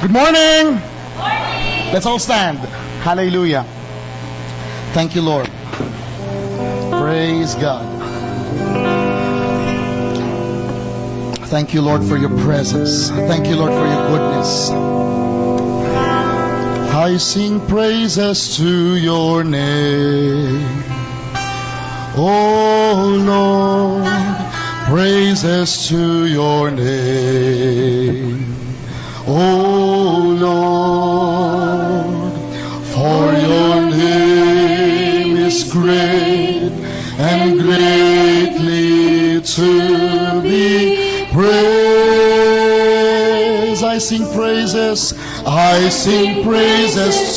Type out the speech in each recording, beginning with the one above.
Good morning. Let's all stand. Hallelujah. Thank you, Lord. Praise God. Thank you, Lord, for your presence. Thank you, Lord, for your goodness. I sing praises to your name, oh Lord, praises to your name, oh Lord, for your name is great and greatly to be praised. I sing praises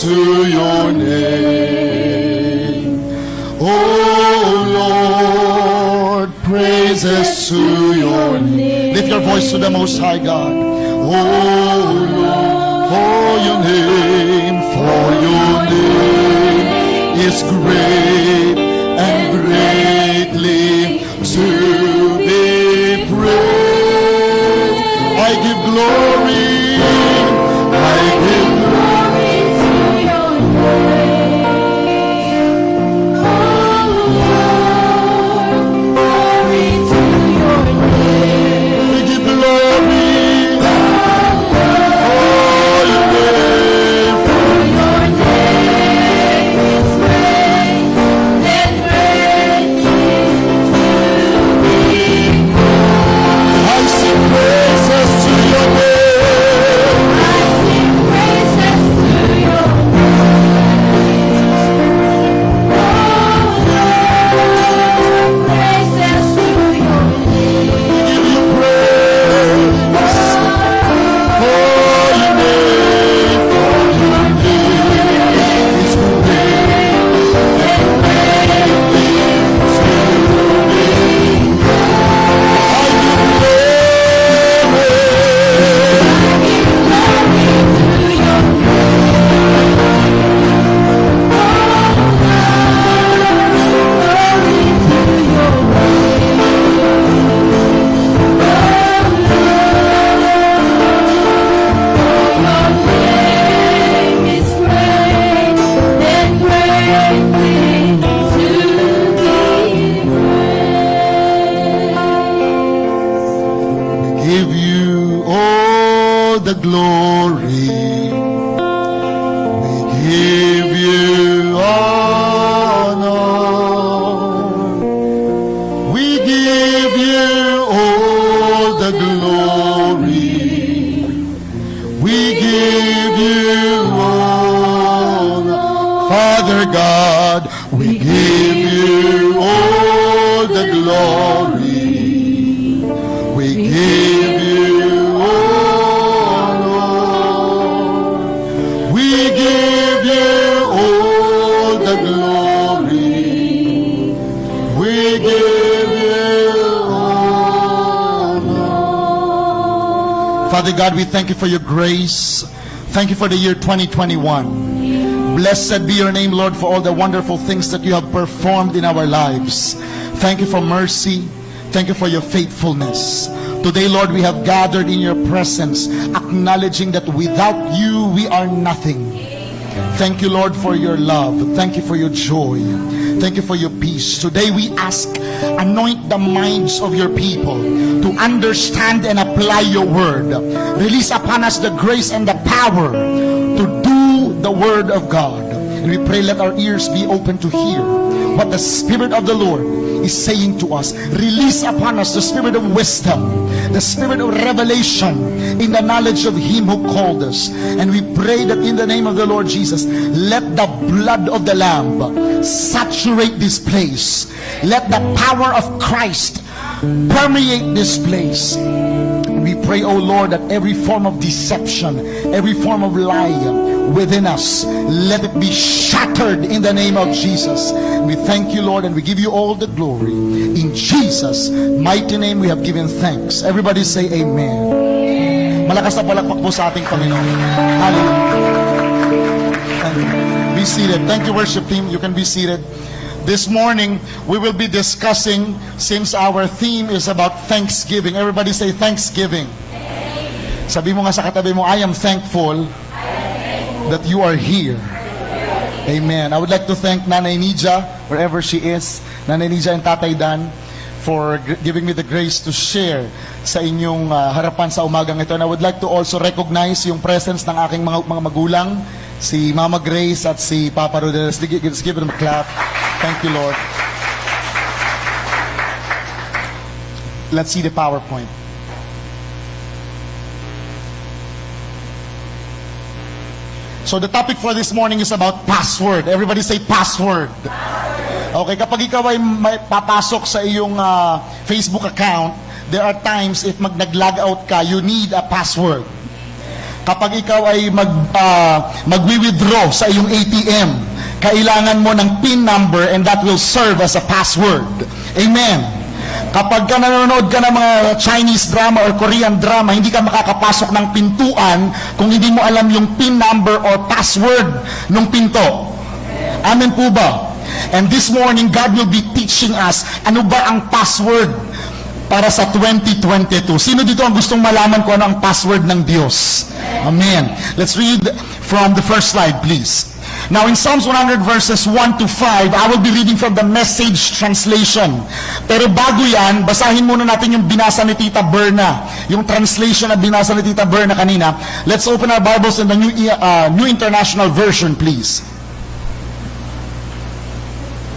to your name, oh Lord, praises to your name. Lift your voice to the Most High God. Oh Lord, for your name is great and greatly to be praised. I give glory. The glory, we give you honor, we give you all the glory, we give you honor. Father God, we give you all the glory, we give you Father God, we thank you for your grace. Thank you for the year 2021. Blessed be your name, Lord, for all the wonderful things that you have performed in our lives. Thank you for mercy. Thank you for your faithfulness. Today, Lord, we have gathered in your presence, acknowledging that without you, we are nothing. Thank you, Lord, for your love. Thank you for your joy. Thank you for your peace. Today we ask, anoint the minds of your people to understand and apply your word. Release upon us the grace and the power to do the word of God. And we pray, let our ears be open to hear what the Spirit of the Lord is saying to us. Release upon us the spirit of wisdom, the spirit of revelation in the knowledge of Him who called us. And we pray that in the name of the Lord Jesus, let the blood of the Lamb saturate this place. Let the power of Christ permeate this place. We pray, oh Lord, that every form of deception, every form of lie within us, let it be shattered in the name of Jesus. We thank you, Lord, and we give you all the glory. In Jesus' mighty name we have given thanks. Everybody say amen. Malakas na palakpak po sa ating Panginoon. Hallelujah. Thank you. Be seated. Thank you, worship team. You can be seated. This morning, we will be discussing, since our theme is about Thanksgiving. Everybody say Thanksgiving. Sabi mo nga sa katabi mo, I am thankful that you are here. Amen. I would like to thank Nanay Nija, wherever she is, Nanay Nija and Tatay Dan, for giving me the grace to share sa inyong harapan sa umagang ito. And I would like to also recognize yung presence ng aking mga magulang, si Mama Grace at si Papa Rodel. Let's give them a clap. Thank you, Lord. Let's see the PowerPoint. So the topic for this morning is about password. Everybody say password. Okay, kapag ikaw ay may papasok sa iyong Facebook account, there are times if nag-log out ka, you need a password. Kapag ikaw ay magwi-withdraw sa iyong ATM, kailangan mo ng PIN number and that will serve as a password. Amen. Kapag ka nanonood ka ng mga Chinese drama or Korean drama, hindi ka makakapasok ng pintuan kung hindi mo alam yung PIN number or password ng pinto. Amen po ba? And this morning, God will be teaching us ano ba ang password para sa 2022. Sino dito ang gustong malaman kung ano ang password ng Diyos? Amen. Let's read from the first slide, please. Now, in Psalms 100 verses 1 to 5, I will be reading from the Message translation. Pero bago yan, basahin muna natin yung binasa ni Tita Berna. Yung translation na binasa ni Tita Berna kanina. Let's open our Bibles in the New International Version, please.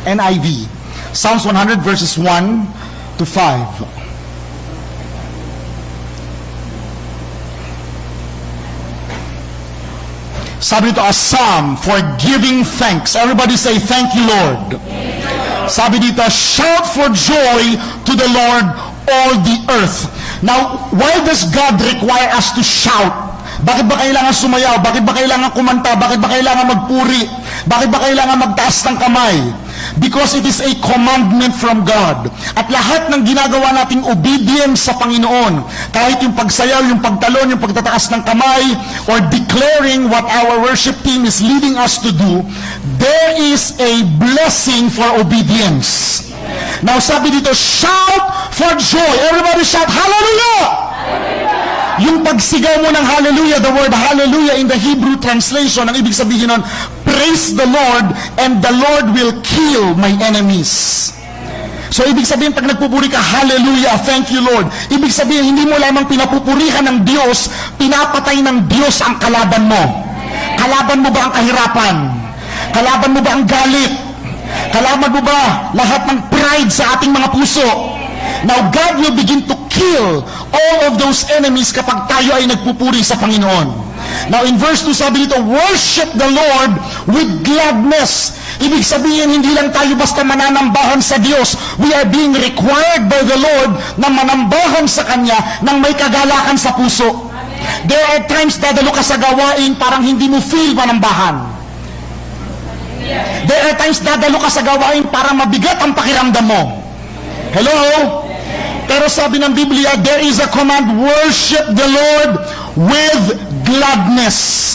NIV. Psalms 100 verses 1 to 5. Sabi dito, a psalm for giving thanks. Everybody say, thank you, Lord. Sabi dito, shout for joy to the Lord, all the earth. Now, why does God require us to shout? Bakit ba kailangan sumayaw? Bakit ba kailangan kumanta? Bakit ba kailangan magpuri? Bakit ba kailangan magtaas ng kamay? Because it is a commandment from God. At lahat ng ginagawa nating obedience sa Panginoon, kahit yung pagsayaw, yung pagtalon, yung pagtataas ng kamay, or declaring what our worship team is leading us to do, there is a blessing for obedience. Now sabi dito, shout for joy. Everybody shout, hallelujah! Yung pagsigaw mo ng hallelujah, the word hallelujah in the Hebrew translation, ang ibig sabihin nun, praise the Lord and the Lord will kill my enemies. So ibig sabihin, pag nagpupuri ka, hallelujah, thank you Lord, ibig sabihin, hindi mo lamang pinapupurihan ng Diyos, pinapatay ng Diyos ang kalaban mo. Kalaban mo ba ang kahirapan? Kalaban mo ba ang galit? Kalaban mo ba lahat ng pride sa ating mga puso? Now God will begin to kill all of those enemies kapag tayo ay nagpupuri sa Panginoon. Now in verse 2 sabi dito, worship the Lord with gladness. Ibig sabihin, hindi lang tayo basta mananambahan sa Diyos. We are being required by the Lord na manambahan sa Kanya nang may kagalakan sa puso. There are times dadalo ka sa gawain parang hindi mo feel manambahan. There are times dadalo ka sa gawain parang mabigat ang pakiramdam mo. Hello? Pero sabi ng Biblia, there is a command, worship the Lord with gladness.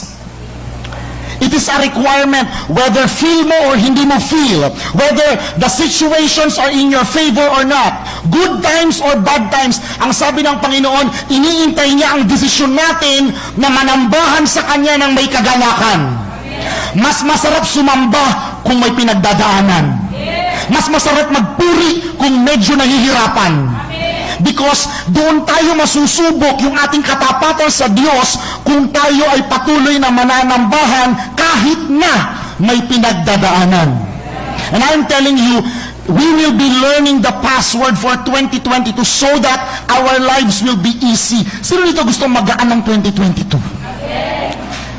It is a requirement, whether feel mo or hindi mo feel, whether the situations are in your favor or not, good times or bad times, ang sabi ng Panginoon, iniintay niya ang desisyon natin na manambahan sa Kanya ng may kagalakan. Mas masarap sumamba kung may pinagdadaanan. Mas masarap magpuri kung medyo nahihirapan. Because doon tayo masusubok yung ating katapatan sa Diyos kung tayo ay patuloy na mananambahan kahit na may pinagdadaanan. And I'm telling you, we will be learning the password for 2022 so that our lives will be easy. Sino dito gusto magaan ng 2022?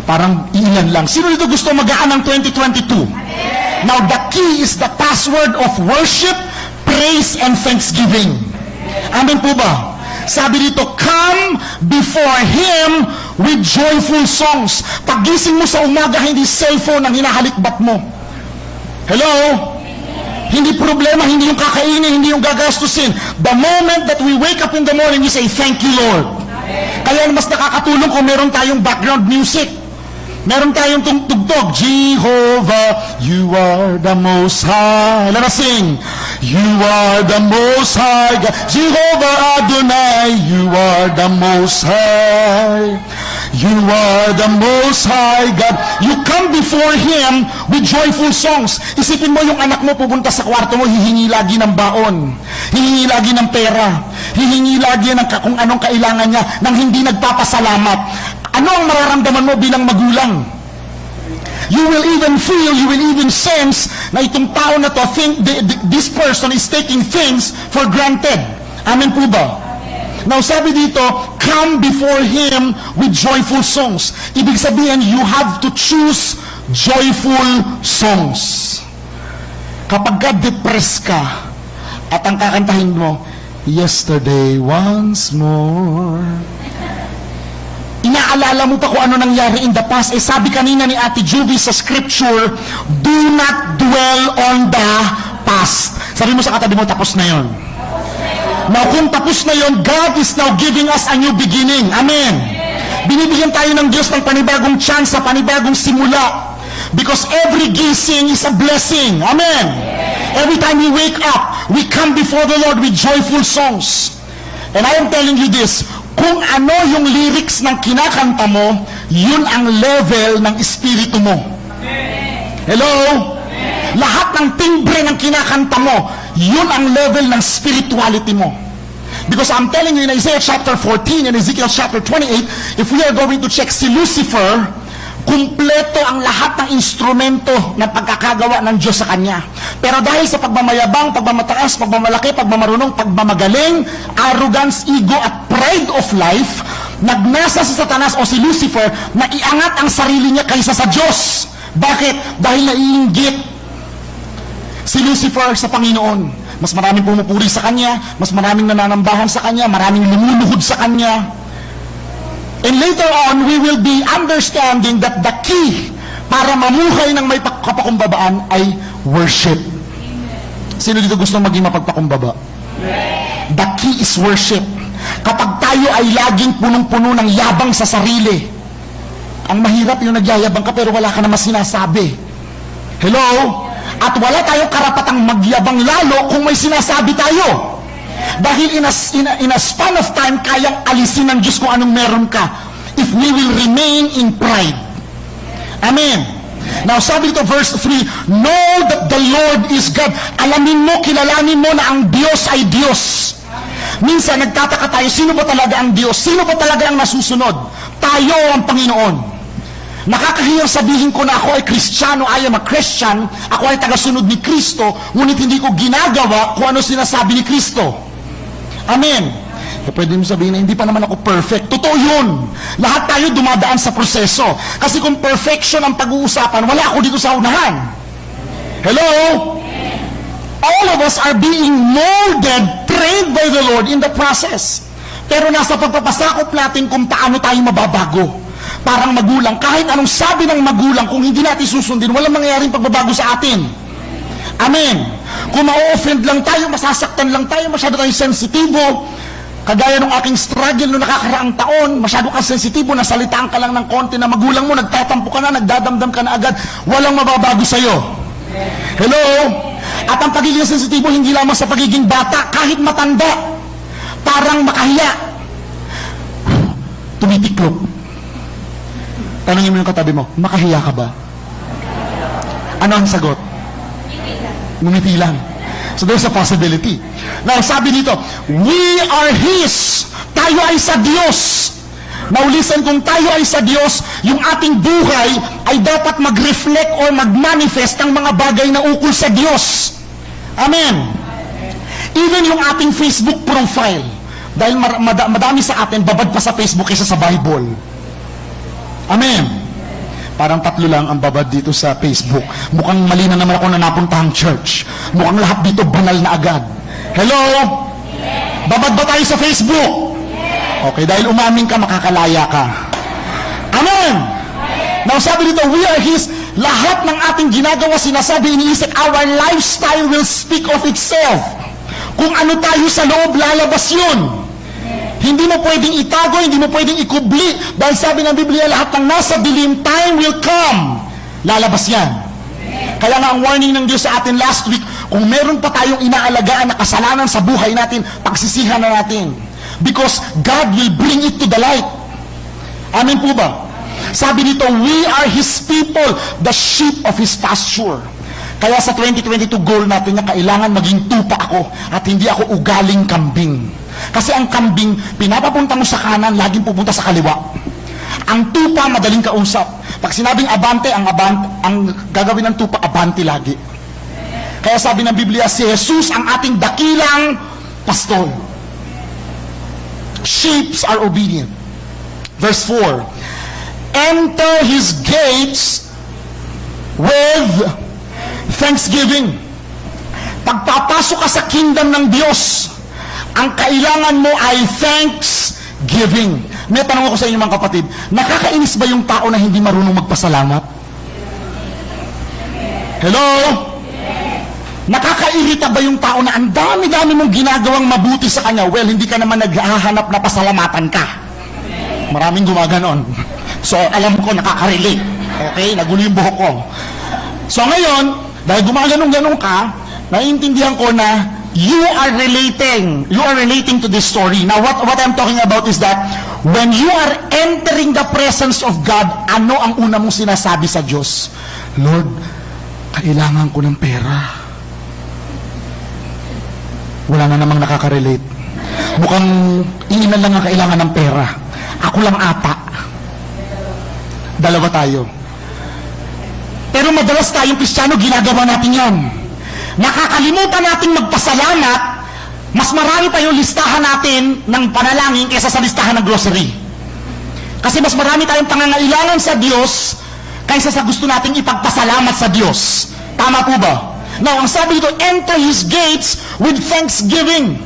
Parang ilan lang. Sino dito gusto magaan ng 2022? Now the key is the password of worship, praise, and thanksgiving. Amen po ba? Sabi dito, come before Him with joyful songs. Pagising mo sa umaga, hindi cellphone ang hinahalikbat mo. Hello? Hindi problema, hindi yung kakainin, hindi yung gagastusin. The moment that we wake up in the morning, we say, thank you Lord. Kaya mas nakakatulong kung meron tayong background music. Meron tayong tugtog, Jehovah, you are the most high. Let us sing. You are the Most High God. Jehovah Adonai, you are the Most High. You are the Most High God. You come before Him with joyful songs. Isipin mo yung anak mo pupunta sa kwarto mo, hihingi lagi ng baon, hihingi lagi ng pera, hihingi lagi ng kung anong kailangan niya, nang hindi nagpapasalamat. Ano ang mararamdaman mo bilang magulang? You will even feel, you will even sense na itong tao na to, this person is taking things for granted. Amen po ba? Now sabi dito, come before Him with joyful songs. Ibig sabihin, you have to choose joyful songs. Kapag ka-depressed ka, at ang kakantahin mo, yesterday once more. Inaalala mo pa kung ano nangyari in the past. Sabi kanina ni Ate Juvie sa scripture, do not dwell on the past. Sabi mo sa katabi mo, tapos na yon. Now, kung tapos na yon, God is now giving us a new beginning. Amen. Binibigyan tayo ng Diyos ng panibagong chance, sa panibagong simula. Because every gising is a blessing. Amen. Every time we wake up, we come before the Lord with joyful songs. And I am telling you this, kung ano yung lyrics ng kinakanta mo, yun ang level ng espiritu mo. Hello? Lahat ng timbre ng kinakanta mo, yun ang level ng spirituality mo. Because I'm telling you in Isaiah chapter 14 and Ezekiel chapter 28, if we are going to check si Lucifer, kumpleto ang lahat ng instrumento ng pagkakagawa ng Diyos sa kanya. Pero dahil sa pagmamayabang, pagmamataas, pagmamalaki, pagmamarunong, pagmamagaling, arrogance, ego at pride of life, nagnasa si Satanas o si Lucifer na iangat ang sarili niya kaysa sa Diyos. Bakit? Dahil naiinggit si Lucifer sa Panginoon. Mas maraming pumupuri sa kanya, mas maraming nananambahan sa kanya, maraming lumuluhod sa kanya. And later on, we will be understanding that the key para mamuhay ng may kapakumbabaan ay worship. Sino dito gusto maging mapagpakumbaba? The key is worship. Kapag tayo ay laging punong-puno ng yabang sa sarili, ang mahirap yung nagyayabang ka pero wala ka naman sinasabi. Hello? At wala tayong karapatang magyabang lalo kung may sinasabi tayo. Dahil in a span of time, kayang alisin ng Diyos kung anong meron ka if we will remain in pride. Amen. Now, sabi dito, verse 3, know that the Lord is God. Alamin mo, kilalanin mo na ang Diyos ay Diyos. Minsan, nagtataka tayo, sino ba talaga ang Diyos? Sino ba talaga ang nasusunod? Tayo ang Panginoon. Nakakahiyang sabihin ko na ako ay Kristiyano, I am a Christian, ako ay tagasunod ni Kristo, ngunit hindi ko ginagawa kung ano sinasabi ni Kristo. Amen. So, pwede mo sabihin na hindi pa naman ako perfect. Totoo yun. Lahat tayo dumadaan sa proseso. Kasi kung perfection ang pag-uusapan, wala ako dito sa unahan. Hello? All of us are being molded, trained by the Lord in the process. Pero nasa pagpapasakop natin kung paano tayo mababago. Parang magulang, kahit anong sabi ng magulang, kung hindi natin susundin, walang mangyayaring pagbabago sa atin. Amen. Kung ma-offend lang tayo, masasaktan lang tayo, masyado tayong sensitibo. Kagaya ng aking struggle noong nakakaraang taon, masyado kang sensitibo, nasalitaan ka lang ng konti na magulang mo, nagtatampo ka na, nagdadamdam ka na agad, walang mababago sa'yo. Hello? At ang pagiging sensitibo, hindi lamang sa pagiging bata, kahit matanda, parang makahiya. Tumitiklop. Tanungin mo yung katabi mo, makahiya ka ba? Ano ang sagot? Ngumiti lang. So there's a possibility. Now, sabi dito, we are His. Tayo ay sa Diyos. Now, listen, kung tayo ay sa Diyos, yung ating buhay ay dapat mag-reflect or mag-manifest ng mga bagay na ukol sa Diyos. Amen. Even yung ating Facebook profile, dahil madami sa atin, babad pa sa Facebook kaysa sa Bible. Amen. Parang 3 lang ang babad dito sa Facebook. Mukhang mali na naman ako na napuntahang church. Mukhang lahat dito banal na agad. Hello? Babad ba tayo sa Facebook? Okay, dahil umamin ka, makakalaya ka. Amen! Now, sabi dito, we are His. Lahat ng ating ginagawa, sinasabi, iniisip, our lifestyle will speak of itself. Kung ano tayo sa loob, lalabas yun. Hindi mo pwedeng itago, hindi mo pwedeng ikubli. Dahil sabi ng Biblia, lahat ng nasa dilim, time will come. Lalabas yan. Kaya nga ang warning ng Diyos sa atin last week, Kung meron pa tayong inaalagaan na kasalanan sa buhay natin, pagsisihan na natin. Because God will bring it to the light. Amen po ba? Sabi dito, we are His people, the sheep of His pasture. Kaya sa 2022 goal natin na kailangan maging tupa ako at hindi ako ugaling kambing. Kasi ang kambing, pinapapunta mo sa kanan, laging pupunta sa kaliwa. Ang tupa, madaling kausap. Pag sinabing abante, ang gagawin ng tupa, abante lagi. Kaya sabi ng Biblia, si Jesus ang ating dakilang pastor. Sheep are obedient. Verse 4, enter His gates with thanksgiving. Pagpapasok ka sa kingdom ng Diyos, ang kailangan mo ay thanksgiving. May tanong ako sa inyo mga kapatid, nakakainis ba yung tao na hindi marunong magpasalamat? Hello? Nakakairita ba yung tao na ang dami-dami mong ginagawang mabuti sa kanya? Well, hindi ka naman naghahanap na pasalamatan ka. Maraming gumaganon. So, alam ko, nakaka-relate. Okay? Nagulo yung buhok ko. So, ngayon, dahil gumaganon-ganon ka, naiintindihan ko na you are relating to this story. Now, what I'm talking about is that when you are entering the presence of God, ano ang una mong sinasabi sa Diyos? Lord, kailangan ko ng pera. Wala na namang nakaka-relate. Mukhang iinan lang ang kailangan ng pera. Ako lang ata. Dalawa tayo. Pero madalas tayong Kristiyano, ginagawa natin yan. Nakakalimutan natin magpasalamat, mas marami pa yung listahan natin ng panalangin kaysa sa listahan ng grocery. Kasi mas marami tayong pangangailangan sa Diyos kaysa sa gusto nating ipagpasalamat sa Diyos. Tama po ba? Now, ang sabi dito, enter His gates with thanksgiving.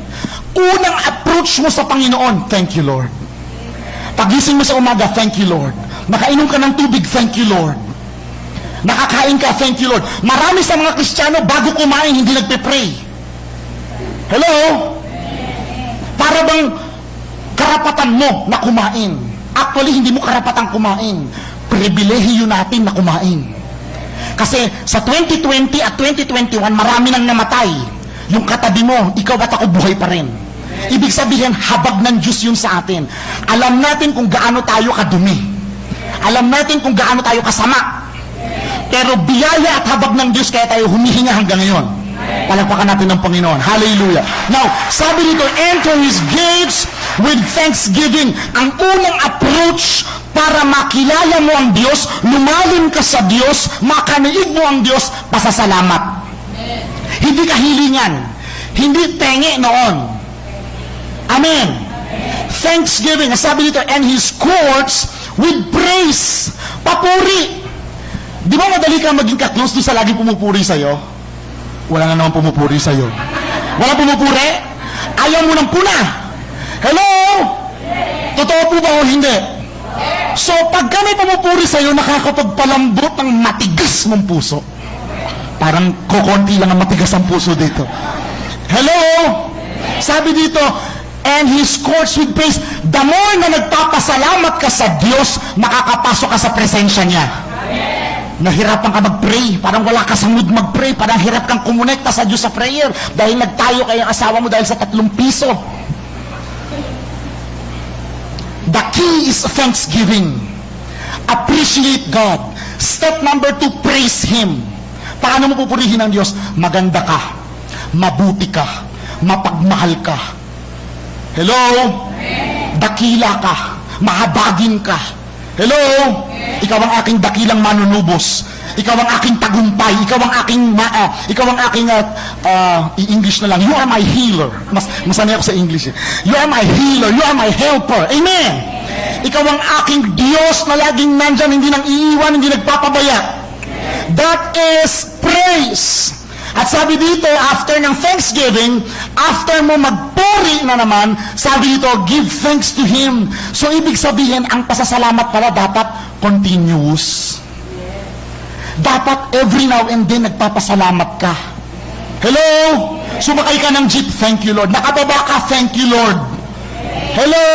Unang approach mo sa Panginoon, thank you, Lord. Pagising mo sa umaga, thank you, Lord. Nakainom ka ng tubig, thank you, Lord. Nakakain ka, thank you, Lord. Marami sa mga Kristiyano, bago kumain, hindi nagpe-pray. Hello? Para bang karapatan mo na kumain? Actually, hindi mo karapatan kumain. Pribilehiyo natin na kumain. Kasi sa 2020 at 2021, marami nang namatay. Yung katabi mo, ikaw at ako buhay pa rin. Ibig sabihin, habag ng Diyos yun sa atin. Alam natin kung gaano tayo kadumi. Alam natin kung gaano tayo kasama. Pero biyaya at habag ng Diyos, kaya tayo humihinga hanggang ngayon. Palakpakan natin ng Panginoon. Hallelujah. Now, sabi dito, enter His gates with thanksgiving. Ang unang approach para makilala mo ang Diyos, lumalim ka sa Diyos, makaniig mo ang Diyos, pasasalamat. Hindi kahilingan. Hindi tenge noon. Amen. Thanksgiving. Sabi dito, and His courts with praise. Papuri. Di ba madali kang maging ka-close doon sa lagi pumupuri sa'yo? Wala na naman pumupuri sa'yo. Wala pumupuri? Ayaw mo ng puna. Hello? Totoo po ba o hindi? So, pag kami pumupuri sa'yo, nakakapagpalambot ng matigas mong puso. Parang kokonti lang ang matigas ang puso dito. Hello? Sabi dito, and His courts with praise. The more na nagpapasalamat ka sa Diyos, makakapasok ka sa presensya niya. Nahirapan ka mag-pray, parang wala ka sa mood mag-pray, parang hirap kang kumonekta sa Diyos sa prayer dahil nagtayo kayong asawa mo dahil sa 3 piso. The key is thanksgiving. Appreciate God. Step number 2, praise Him. Paano mo pupurihin ang Diyos? Maganda ka, mabuti ka, mapagmahal ka. Hello? Dakila ka, mahabagin ka. Hello? Ikaw ang aking dakilang manunubos. Ikaw ang aking tagumpay. Ikaw ang aking i-English na lang. You are my healer. Masanay ako sa English. You are my healer. You are my helper. Amen. Ikaw ang aking Diyos na laging nandyan, hindi nang iiwan, hindi nagpapabaya. That is praise. At sabi dito, after ng thanksgiving, after mo magpuri na naman, sabi dito, give thanks to Him. So, ibig sabihin, ang pasasalamat pala dapat continuous. Dapat every now and then, nagpapasalamat ka. Hello? Sumakay ka ng jeep, thank you Lord. Nakababa ka, thank you Lord. Hello?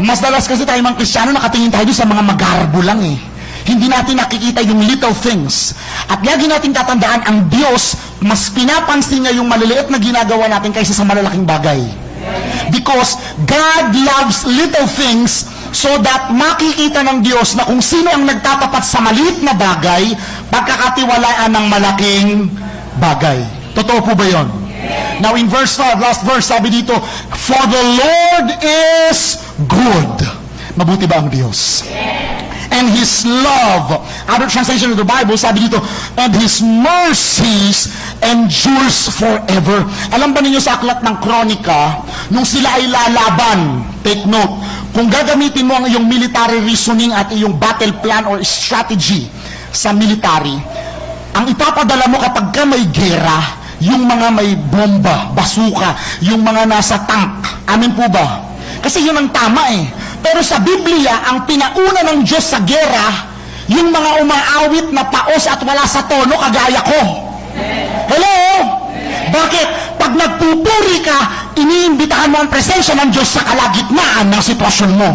Mas dalas kasi tayo mga Kristiyano, nakatingin tayo sa mga magarbo lang eh. Hindi natin nakikita yung little things. At lagi natin tatandaan, ang Diyos mas pinapansin niya yung maliliit na ginagawa natin kaysa sa malalaking bagay. Because God loves little things so that makikita ng Diyos na kung sino ang nagtatapat sa maliit na bagay, pagkakatiwalaan ng malaking bagay. Totoo po ba yun? Now in verse 5, last verse, sabi dito, for the Lord is good. Mabuti ba ang Diyos? And His love, other translation of the Bible, sabi dito, and His mercies endures forever. Alam ba ninyo sa aklat ng Kronika, nung sila ay lalaban, take note, kung gagamitin mo ang iyong military reasoning at iyong battle plan or strategy sa military, ang ipapadala mo kapag ka may gera, yung mga may bomba, basuka, yung mga nasa tank. Amin po ba? Kasi yun ang tama eh. Pero sa Biblia, ang pinauna ng Diyos sa gera, yung mga umaawit na paos at wala sa tono kagaya ko. Hello? Bakit? Pag nagpupuri ka, iniimbitahan mo ang presensya ng Diyos sa kalagitnaan ng sitwasyon mo.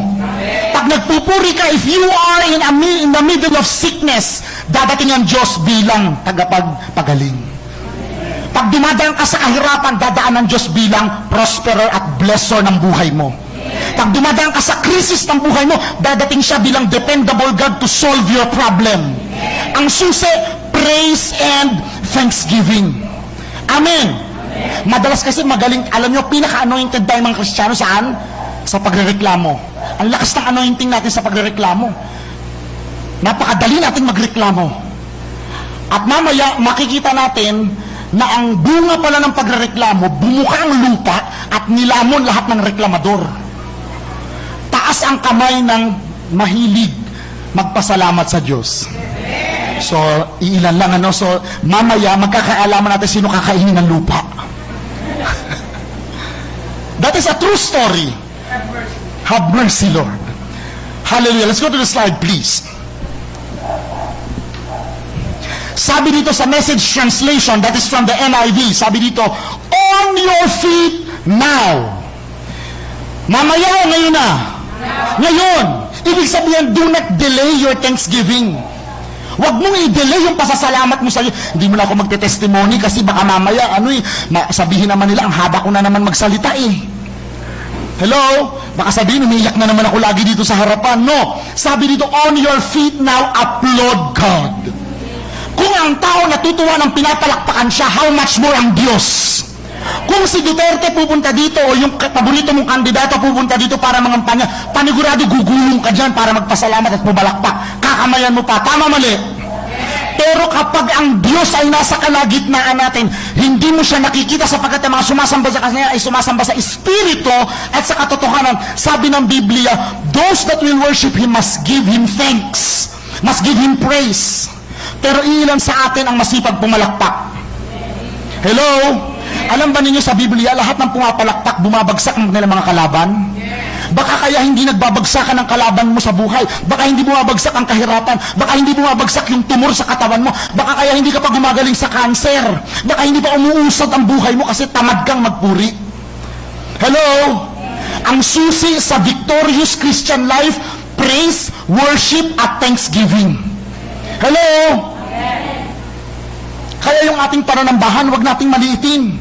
Pag nagpupuri ka, if you are in the middle of sickness, dadating ang Diyos bilang tagapagpagaling. Pag dumadaan ka sa kahirapan, dadaan ng Diyos bilang prosperer at blesser ng buhay mo. Pag dumadaan ka sa krisis ng buhay mo, dadating siya bilang dependable God to solve your problem. Ang susi, praise and thanksgiving. Amen. Madalas kasi magaling, alam nyo, pinaka-anointed tayo mga Kristiyano saan? Sa pagrereklamo. Ang lakas ng anointing natin sa pagrereklamo. Napakadali natin magreklamo. At mamaya, makikita natin na ang bunga pala ng pagrereklamo, bumuka ang lupa at nilamon lahat ng reklamador. Taas ang kamay ng mahilig magpasalamat sa Diyos. So, iilan lang So, mamaya magkakaalaman natin sino kakainin ng lupa. That is a true story. Have mercy, Lord. Hallelujah. Let's go to the slide, please. Sabi dito sa Message translation, that is from the NIV, sabi dito, on your feet now. Mamaya o ngayon na? Ngayon. Ibig sabihin, do not delay your thanksgiving. Huwag mong i-delay yung pasasalamat mo sa iyo. Hindi mo na ako magte-testimony kasi baka mamaya, sabihin naman nila, ang haba ko na naman magsalita eh. Hello? Baka sabihin, umiiyak na naman ako lagi dito sa harapan. No. Sabi dito, on your feet now, applaud God. Kung ang tao natutuwa ng pinapalakpakan siya, how much more ang Diyos? Kung si Duterte pupunta dito o yung paborito mong kandidato pupunta dito para mangampanya, panigurado gugulong ka dyan para magpasalamat at pumalakpak. Kakamayan mo pa. Tama, mali? Pero kapag ang Diyos ay nasa kalagitnaan natin, hindi mo siya nakikita sapagkat ang mga sumasamba sa Kanya ay sumasamba sa Espiritu at sa katotohanan. Sabi ng Biblia, those that will worship Him must give Him thanks, must give Him praise. Pero ilan sa atin ang masipag pumalakpak? Hello? Alam ba ninyo sa Biblia, lahat ng pumapalakpak, bumabagsak ng kanilang mga kalaban? Baka kaya hindi nagbabagsakan ang kalaban mo sa buhay. Baka hindi bumabagsak ang kahirapan. Baka hindi bumabagsak yung tumor sa katawan mo. Baka kaya hindi ka pa gumagaling sa cancer. Baka hindi pa umuusad ang buhay mo kasi tamad kang magpuri. Hello? Ang susi sa victorious Christian life, praise, worship, at thanksgiving. Hello? Kaya yung ating pananambahan, wag nating maliitin.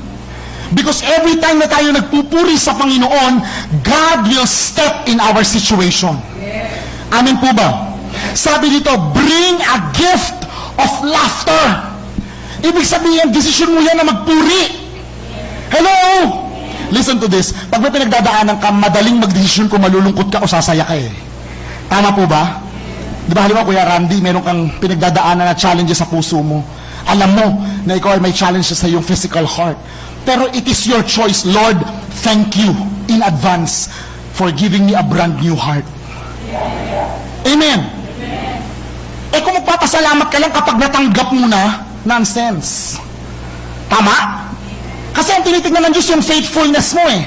Because every time na tayo nagpupuri sa Panginoon, God will step in our situation. Amen po ba? Sabi dito, bring a gift of laughter. Ibig sabihin, desisyon mo yan na magpuri. Hello? Listen to this. Pag may pinagdadaanan ka, madaling magdesisyon kung malulungkot ka o sasaya ka eh. Tama po ba? Di ba, halimbawa, Kuya Randy, meron kang pinagdadaanan na challenges sa puso mo. Alam mo na ikaw ay may challenges sa iyong physical heart. Pero it is your choice. Lord, thank you in advance for giving me a brand new heart. Amen. Eh kung magpapasalamat ka lang kapag natanggap mo na, nonsense. Tama? Kasi ang tinitignan ng Diyos yung faithfulness mo eh.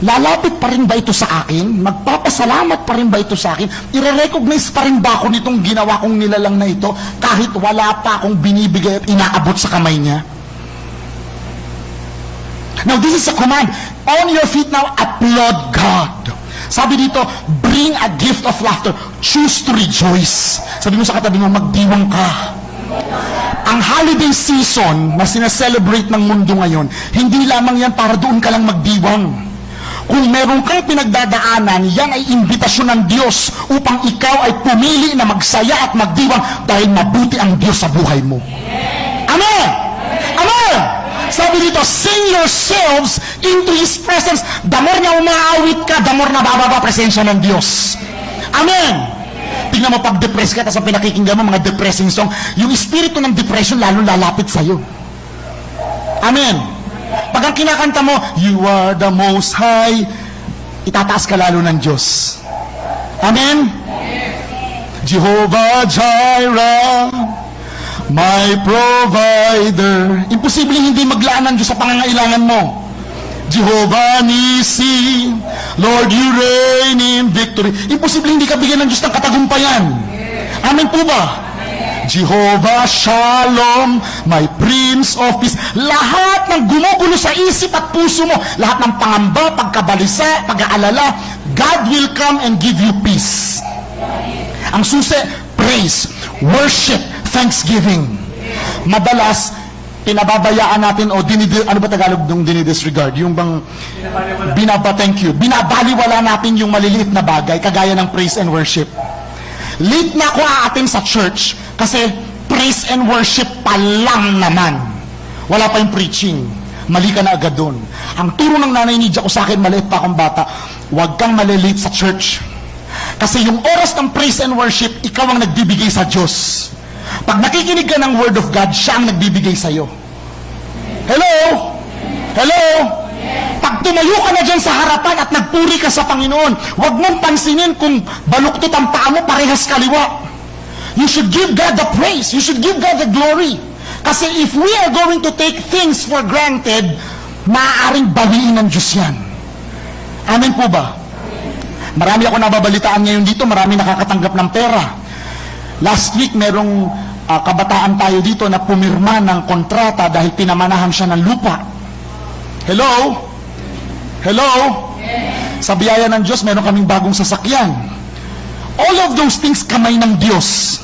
Lalapit pa rin ba ito sa akin? Magpapasalamat pa rin ba ito sa akin? I-recognize pa rin ba ako nitong ginawa kong nilalang na ito kahit wala pa akong binibigay at inaabot sa kamay niya? Now this is a command. On your feet now, applaud God. Sabi dito, bring a gift of laughter. Choose to rejoice. Sabi mo sa katabi mo, magdiwang ka. Ang holiday season na sinaselebrate ng mundo ngayon, hindi lamang yan para doon ka lang magdiwang. Kung meron kang pinagdadaanan, yan ay imbitasyon ng Diyos upang ikaw ay pumili na magsaya at magdiwang dahil mabuti ang Diyos sa buhay mo. Amen! Amen! Sabi dito, sing yourselves into His presence. The more na umaawit ka, the more na bababa presensya ng Diyos. Amen! Tingnan mo, pag depressed ka, tapos ang pinakikinggan mo, mga depressing song, yung espiritu ng depression lalo lalapit sa'yo. Amen. Pag ang kinakanta mo, you are the most high, itataas ka lalo ng Diyos. Amen. Jehovah Jireh, my provider. Imposibleng hindi maglaan ng Diyos sa pangangailangan mo. Jehovah Nisi, Lord, you reign in victory. Imposible hindi ka bigyan ng Diyos ng katagumpayan. Amen po ba? Jehovah Shalom, my Prince of Peace. Lahat ng gumugulo sa isip at puso mo, lahat ng pangamba, pagkabalisa, pag-aalala, God will come and give you peace. Ang susi, praise, worship, thanksgiving. Madalas, pinababayaan natin o ano ba Tagalog ng dinidisregard? Yung bang thank you. Binabaliwala natin yung maliliit na bagay kagaya ng praise and worship. Late na ako aatin sa church kasi praise and worship pa lang naman. Wala pa yung preaching. Mali ka na agad doon. Ang turo ng nanay ni Jaco sa akin, maliit pa akong bata, huwag kang malilate sa church. Kasi yung oras ng praise and worship, ikaw ang nagbibigay sa Diyos. Pag nakikinig ka ng Word of God, siya ang nagbibigay sa'yo. Hello? Hello? Pag tumayo ka na dyan sa harapan at nagpuri ka sa Panginoon, huwag mong pansinin kung baluktot ang paa mo, parehas kaliwa. You should give God the praise. You should give God the glory. Kasi if we are going to take things for granted, maaaring bawiin ng Diyos yan. Amen po ba? Marami ako nababalitaan ngayon dito, marami nakakatanggap ng pera. Last week, merong kabataan tayo dito na pumirma ng kontrata dahil pinamanahan siya ng lupa. Hello? Hello? Sa biyaya ng Diyos, meron kaming bagong sasakyan. All of those things kamay ng Diyos.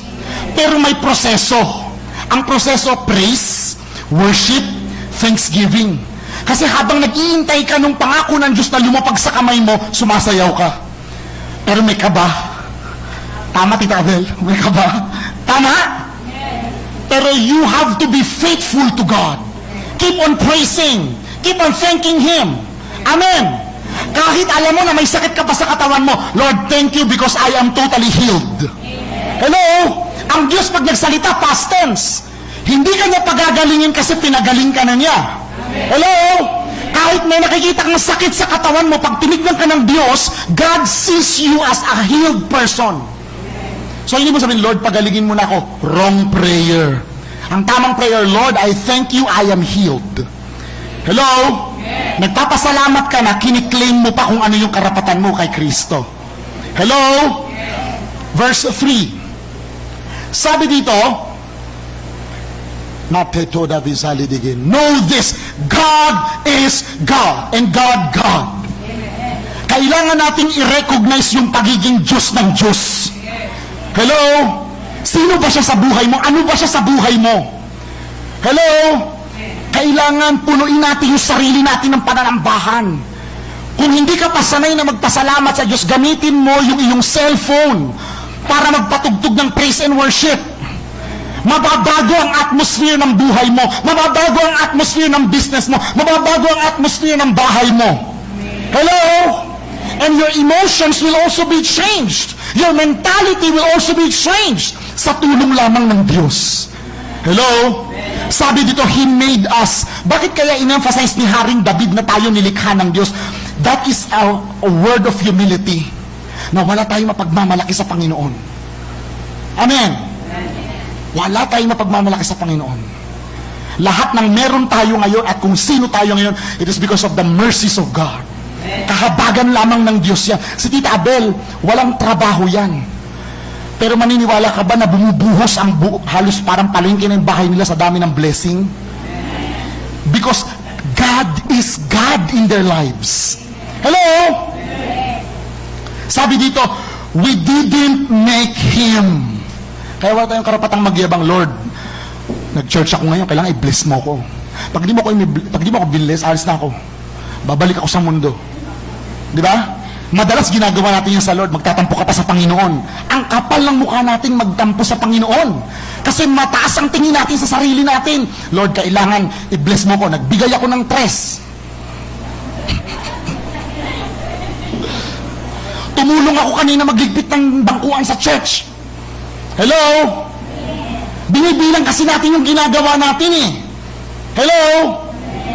Pero may proseso. Ang proseso, praise, worship, thanksgiving. Kasi habang nag-iintay ka nung pangako ng Diyos na lumapag sa kamay mo, sumasayaw ka. Pero may kaba. Tama, Tita Abel? May ka ba? Tama? Pero you have to be faithful to God. Keep on praising. Keep on thanking Him. Amen. Kahit alam mo na may sakit ka pa sa katawan mo, Lord, thank you because I am totally healed. Hello? Ang Diyos pag nagsalita, past tense. Hindi ka niya pagagalingin kasi pinagaling ka na niya. Hello? Kahit may nakikita kang sakit sa katawan mo, pag tinignan ka ng Diyos, God sees you as a healed person. So hindi mo sabihin, Lord, pagalingin mo na ako. Wrong prayer. Ang tamang prayer, Lord, I thank you, I am healed. Hello? Nagpapasalamat ka na, kiniklaim mo pa kung ano yung karapatan mo kay Kristo. Hello? Verse 3. Sabi dito, know this, God is God, and God, God. Kailangan nating i-recognize yung pagiging Diyos ng Diyos. Hello? Sino ba siya sa buhay mo? Ano ba siya sa buhay mo? Hello? Kailangan punuin natin yung sarili natin ng pananambahan. Kung hindi ka pa sanay na magpasalamat sa Diyos, gamitin mo yung iyong cellphone para magpatugtog ng praise and worship. Mababago ang atmosphere ng buhay mo. Mababago ang atmosphere ng business mo. Mababago ang atmosphere ng bahay mo. Hello? And your emotions will also be changed. Your mentality will also be changed sa tulong lamang ng Diyos. Hello? Sabi dito, He made us. Bakit kaya in-emphasize ni Haring David na tayo nilikha ng Diyos? That is a word of humility. Na wala tayong mapagmamalaki sa Panginoon. Amen. Wala tayong mapagmamalaki sa Panginoon. Lahat ng meron tayo ngayon at kung sino tayo ngayon, it is because of the mercies of God. Kahabagan lamang ng Diyos yan. Si Tita Abel, walang trabaho yan. Pero maniniwala ka ba na bumubuhos ang halos parang palengke ng bahay nila sa dami ng blessing? Because God is God in their lives. Hello? Sabi dito, we didn't make Him. Kaya wala tayong karapatang magyabang, Lord, Nag-church ako ngayon, kailangan i-bless mo ko. Pag di mo ako bless, alis na ako. Babalik ako sa mundo. Di ba? Madalas ginagawa natin yung sa Lord, magtatampo ka pa sa Panginoon. Ang kapal ng mukha natin magtampo sa Panginoon. Kasi mataas ang tingin natin sa sarili natin. Lord, kailangan i-bless mo ko. Nagbigay ako ng 3. Tumulong ako kanina magligpit ng bangkuan sa church. Hello? Binibilang kasi natin yung ginagawa natin eh. Hello?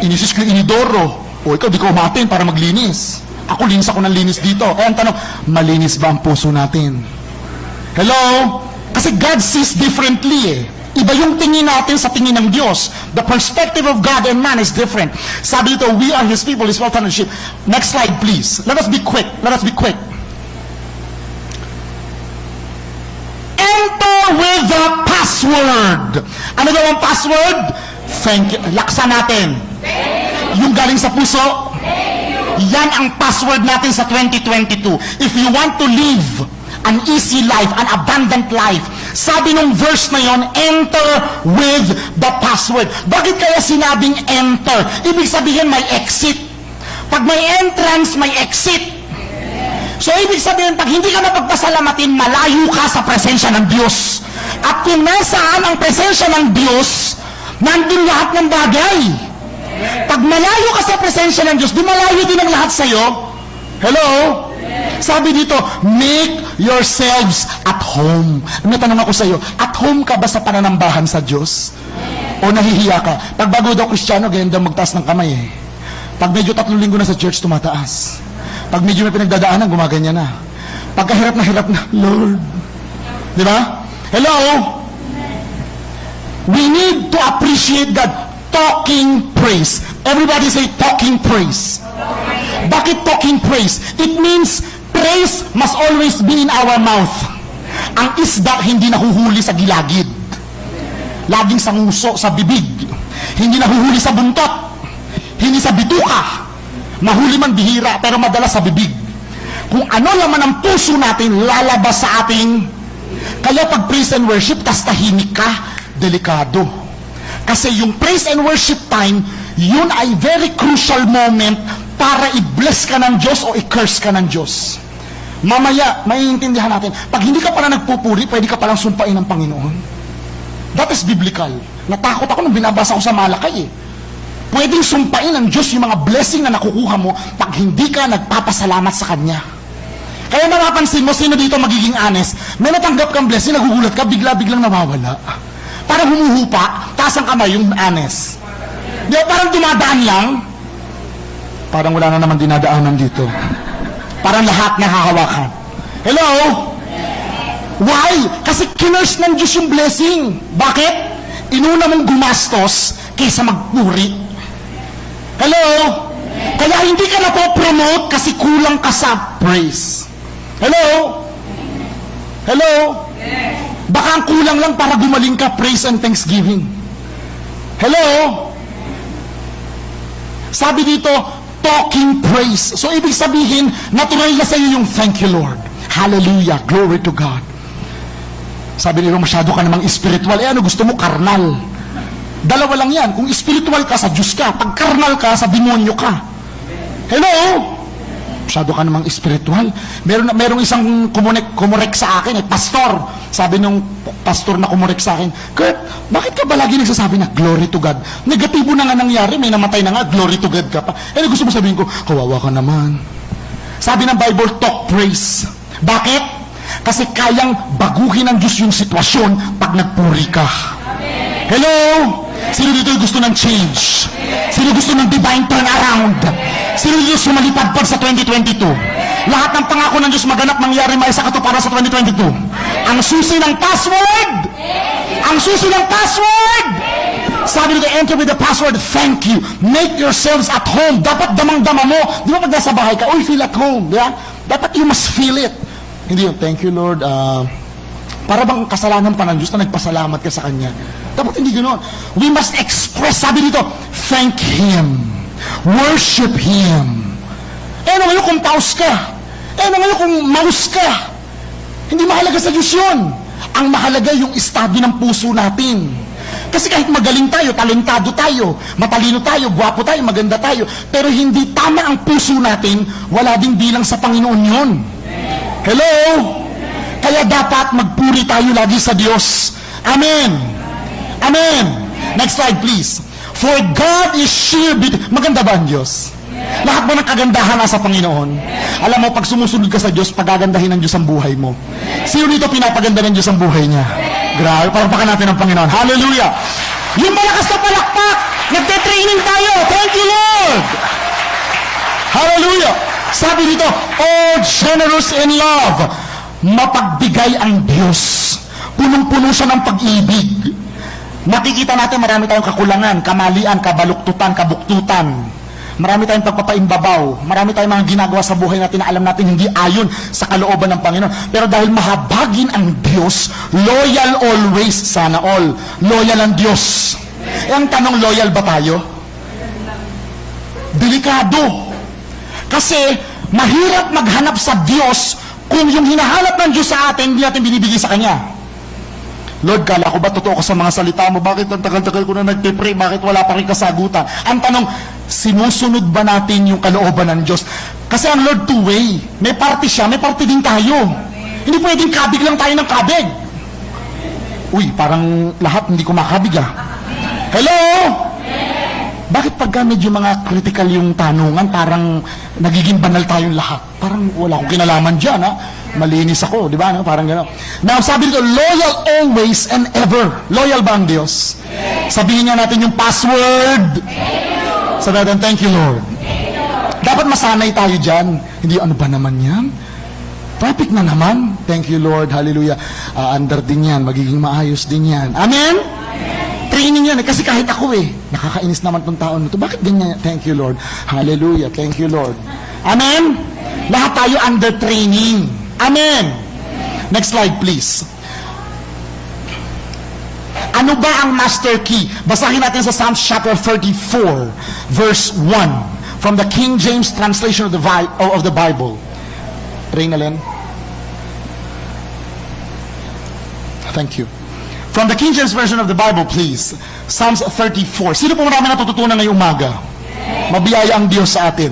Inisis ko yung inidoro. O ikaw, di ko umatin para maglinis. Ako, linis ako ng linis dito. Kaya ang tanong, malinis ba ang puso natin? Hello? Kasi God sees differently eh. Iba yung tingin natin sa tingin ng Diyos. The perspective of God and man is different. Sabi dito, we are His people, His well-founded sheep. Next slide, please. Let us be quick. Let us be quick. Enter with the password. Ano daw ang password? Thank you. Laksan natin. Yung galing sa puso. Yan ang password natin sa 2022. If you want to live an easy life, an abundant life, sabi nung verse na yon, enter with the password. Bakit kaya sinabing enter? Ibig sabihin may exit. Pag may entrance, may exit. So ibig sabihin, pag hindi ka napagpasalamatin, malayo ka sa presensya ng Diyos. At kung nasaan ang presensya ng Diyos, nandun lahat ng bagay. Pag malayo ka sa presensya ng Diyos, di malayo din ang lahat sa'yo. Hello? Sabi dito, make yourselves at home. May tanong ako sa'yo, at home ka ba sa pananambahan sa Diyos? O nahihiya ka? Pag bago daw Kristiyano, ganyan daw magtaas ng kamay eh. Pag medyo 3 linggo na sa church, tumataas. Pag medyo may pinagdadaanan, gumaganyan na. Pagkahirap na, Lord. Di ba? Hello? We need to appreciate God. Talking praise. Everybody say talking praise. Bakit talking praise? It means praise must always be in our mouth. Ang isda hindi nahuhuli sa gilagid. Laging sa nguso, sa bibig. Hindi nahuhuli sa buntot. Hindi sa bituka. Mahuli man bihira, pero madalas sa bibig. Kung ano laman ang puso natin, lalabas sa ating. Kaya pag praise and worship, tas tahimik ka, delikado. Kasi yung praise and worship time, yun ay very crucial moment para i-bless ka ng Diyos o i-curse ka ng Diyos. Mamaya, maiintindihan natin. Pag hindi ka pala nagpupuri, pwede ka palang sumpain ng Panginoon. That is biblical. Natakot ako nung binabasa ko sa Malakay eh. Pwedeng sumpain ng Diyos yung mga blessing na nakukuha mo pag hindi ka nagpapasalamat sa Kanya. Kaya mapapansin mo, sino dito magiging honest? May natanggap kang blessing, nagugulat ka, bigla-biglang nawawala. Parang humuhupa, taas ang kamay, yung honest. Di ba, parang dumadaan lang. Parang wala na naman dinadaanan dito. Parang lahat nahahawakan. Hello? Why? Kasi kinurse ng Diyos yung blessing. Bakit? Inuna mong gumastos kaysa magpuri. Hello? Kaya hindi ka na po-promote kasi kulang ka sa praise. Hello? Hello? Baka ang kulang lang para gumaling ka, praise and thanksgiving. Hello? Sabi dito, talking praise. So ibig sabihin, natural na sa iyo yung thank you Lord. Hallelujah, glory to God. Sabi nila, masyado ka namang spiritual. Ano gusto mo? Karnal. Dalawa lang yan. Kung spiritual ka, sa Diyos ka. Pag karnal ka, sa demonyo ka. Hello? Masyado ka namang spiritual. Merong isang kumurek sa akin, pastor. Sabi nung pastor na kumurek sa akin, Kurt, bakit ka ba lagi nagsasabi na glory to God? Negatibo na nga nangyari, may namatay na nga, glory to God ka pa. Gusto mo sabihin ko, kawawa ka naman. Sabi ng Bible, talk praise. Bakit? Kasi kayang baguhin ng Diyos yung sitwasyon pag nagpuri ka. Hello? Sino dito gusto ng change? Sino gusto ng divine turnaround? Sino dito sumalipad sa 2022? Lahat ng pangako ng Diyos maganap mangyari maisa katuparan sa 2022. Ang susi ng password! Ang susi ng password! Sabi nito, enter with the password, thank you. Make yourselves at home. Dapat damang-dama mo. Di ba pag nasa bahay ka, feel at home. Di ba? Dapat you must feel it. Hindi yun, thank you Lord. Para bang kasalanan pa ng Diyos na nagpasalamat ka sa Kanya. Dapat hindi ganoon. We must express, sabi dito, thank Him. Worship Him. Ano ngayon kung paus ka? Ano ngayon kung mouse ka? Hindi mahalaga sa Diyos yun. Ang mahalaga yung estado ng puso natin. Kasi kahit magaling tayo, talentado tayo, matalino tayo, gwapo tayo, maganda tayo, pero hindi tama ang puso natin, wala ding bilang sa Panginoon yun. Hello? Kaya dapat magpuri tayo lagi sa Diyos. Amen. Amen. Next slide please. For God is sheer beauty. Maganda ba ang Diyos? Lahat ba ng kagandahan nasa Panginoon? Alam mo, pag sumusunod ka sa Diyos, pagagandahin ng Diyos ang buhay mo. Sino dito pinapaganda ng Diyos ang buhay niya? Grabe, palakpakan natin ang Panginoon. Hallelujah! Yung malakas na palakpak, nagte-training tayo. Thank you, Lord! Hallelujah! Sabi dito, oh, generous in love. Mapagbigay ang Diyos. Punong-puno siya ng pag-ibig. Makikita natin marami tayong kakulangan, kamalian, kabaluktutan, kabuktutan. Marami tayong pagpapaimbabaw. Marami tayong mga ginagawa sa buhay natin na alam natin hindi ayon sa kalooban ng Panginoon. Pero dahil mahabagin ang Diyos, loyal always, sana all. Loyal ang Diyos. E ang tanong, loyal ba tayo? Delikado. Kasi mahirap maghanap sa Diyos kung yung hinahanap ng Diyos sa atin, hindi natin binibigay sa Kanya. Lord, kala ko ba totoo ka sa mga salita mo? Bakit ang tagal-tagal ko na nagpipray? Bakit wala pa rin kasagutan? Ang tanong, sinusunod ba natin yung kalooban ng Diyos? Kasi ang Lord two-way. May party siya, may party din tayo. Hindi pwedeng kabig lang tayo ng kabig. Uy, parang lahat hindi ko makabig ah. Hello? Bakit pagka medyo mga critical yung tanungan, parang nagiging banal tayong lahat? Parang wala akong kinalaman dyan ha. Malinis ako, di ba? No? Parang gano'n. Now, sabi dito, loyal always and ever. Loyal ba ang Diyos? Sabihin nga natin yung password. Sabihin natin, thank you, Lord. Dapat masanay tayo dyan. Hindi, ano ba naman yan? Traffic na naman. Thank you, Lord. Hallelujah. Under din yan. Magiging maayos din yan. Amen? Training yan. Kasi kahit ako nakakainis naman tong taon nito. Bakit ganyan? Thank you, Lord. Hallelujah. Thank you, Lord. Amen? Lahat tayo under training. Amen. Next slide, please. Ano ba ang master key? Basahin natin sa Psalms chapter 34, verse 1, from the King James translation of the Bible. Pray na, Len. Thank you. From the King James version of the Bible, please. Psalms 34. Sino po marami natututunan ngayong umaga? Mabiyaya ang Diyos sa atin.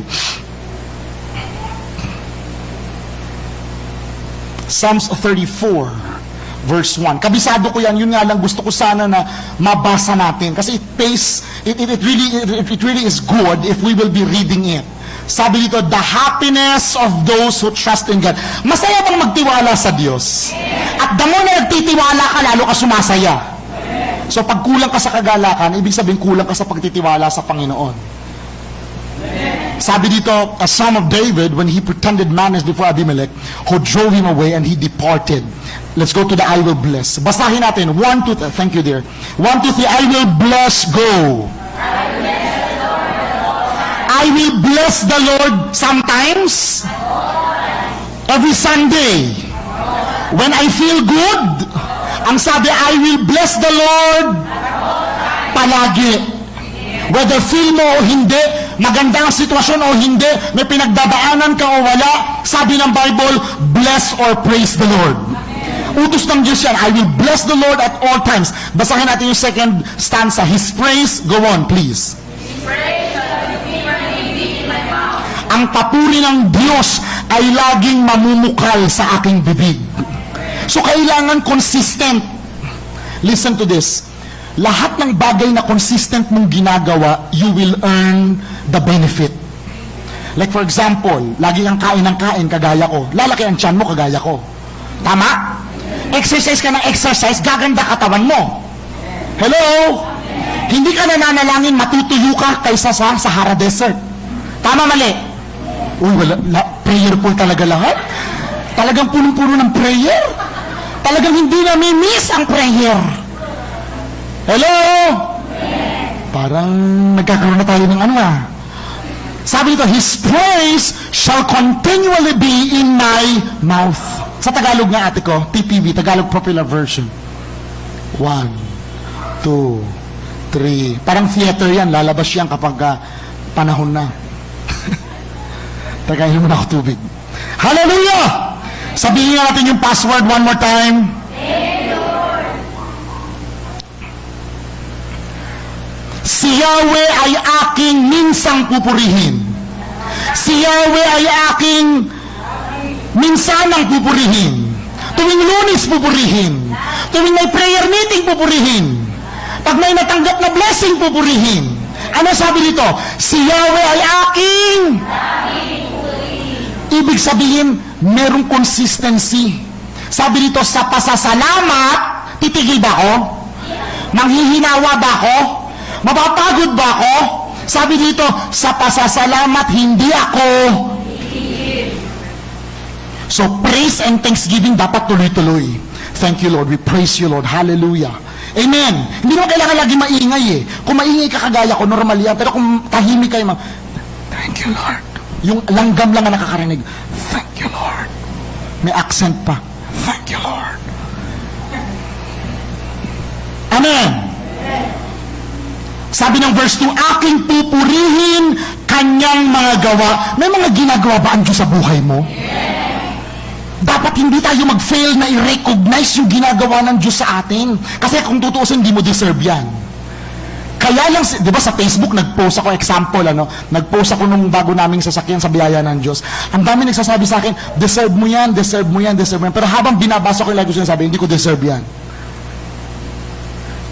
Psalms 34, verse 1. Kabisado ko yan. Yun nga lang gusto ko sana na mabasa natin. Kasi it really is good if we will be reading it. Sabi dito, the happiness of those who trust in God. Masaya bang magtiwala sa Diyos? At the more na nagtitiwala ka, lalo ka sumasaya. So pag kulang ka sa kagalakan, ibig sabihin kulang ka sa pagtitiwala sa Panginoon. Sabi dito, a psalm of David when he pretended madness before Abimelech, who drove him away and he departed. Let's go to the I will bless. Basahin natin. 1, 2, thank you dear. 1, 2, 3, I will bless, go. I will bless the Lord sometimes. Every Sunday. When I feel good, ang sabi, I will bless the Lord palagi. Whether feel mo o hindi, maganda ang sitwasyon o hindi, may pinagdadaanan ka o wala, sabi ng Bible, bless or praise the Lord. Utos ng Diyos yan, I will bless the Lord at all times. Basahin natin yung second stanza, His praise, go on please. Ang papuri ng Diyos ay laging mamumukal sa aking bibig. So kailangan consistent. Listen to this. Lahat ng bagay na consistent mong ginagawa, you will earn the benefit. Like for example, lagi kang kain ng kain, kagaya ko. Lalaki ang tiyan mo, kagaya ko. Tama? Exercise ka ng exercise, gaganda katawan mo. Hello? Hindi ka nananalangin, matutuyo ka kaysa sa Sahara Desert. Tama, mali? Uy, prayerful talaga lahat. Talagang punong-puno ng prayer. Talagang hindi na may miss ang prayer. Hello? Parang nagkakaroon na tayo ng Sabi nito, His praise shall continually be in my mouth. Sa Tagalog nga ate ko, TPV, Tagalog Popular Version. 1, 2, 3. Parang theater yan, lalabas yan kapag panahon na. Tagayin mo na ako tubig. Hallelujah! Sabihin natin yung password one more time. Si Yahweh ay aking minsang pupurihin. Si Yahweh ay aking minsanang pupurihin. Tuwing Lunes pupurihin. Tuwing may prayer meeting pupurihin. Pag may natanggap na blessing pupurihin. Ano sabi dito? Si Yahweh ay aking. Ibig sabihin, merong consistency. Sabi dito, sa pasasalamat, titigil ba ako? Manghihinawa ba ako? Mapapagod ba ako? Sabi dito, sa pasasalamat, hindi ako. So, praise and thanksgiving dapat tuloy-tuloy. Thank you, Lord. We praise you, Lord. Hallelujah. Amen. Hindi mo kailangan lagi maingay eh. Kung maingay ka kagaya ko, normal yan. Pero kung tahimik kayo, thank you, Lord. Yung langgam lang ang nakakarinig. Thank you, Lord. May accent pa. Thank you, Lord. Amen. Sabi ng verse 2, aking pupurihin kanyang mga gawa. May mga ginagawa ba ang Diyos sa buhay mo? Dapat hindi tayo mag-fail na i-recognize yung ginagawa ng Diyos sa atin. Kasi kung tutuusin, hindi mo deserve yan. Kaya lang, di ba sa Facebook, nag-post ako, example, nag-post ako nung bago naming sasakyan sa biyaya ng Diyos. Ang dami nagsasabi sa akin, deserve mo yan, deserve mo yan, deserve mo yan. Pero habang binabasa ko yung lagi ko sinasabi, hindi ko deserve yan.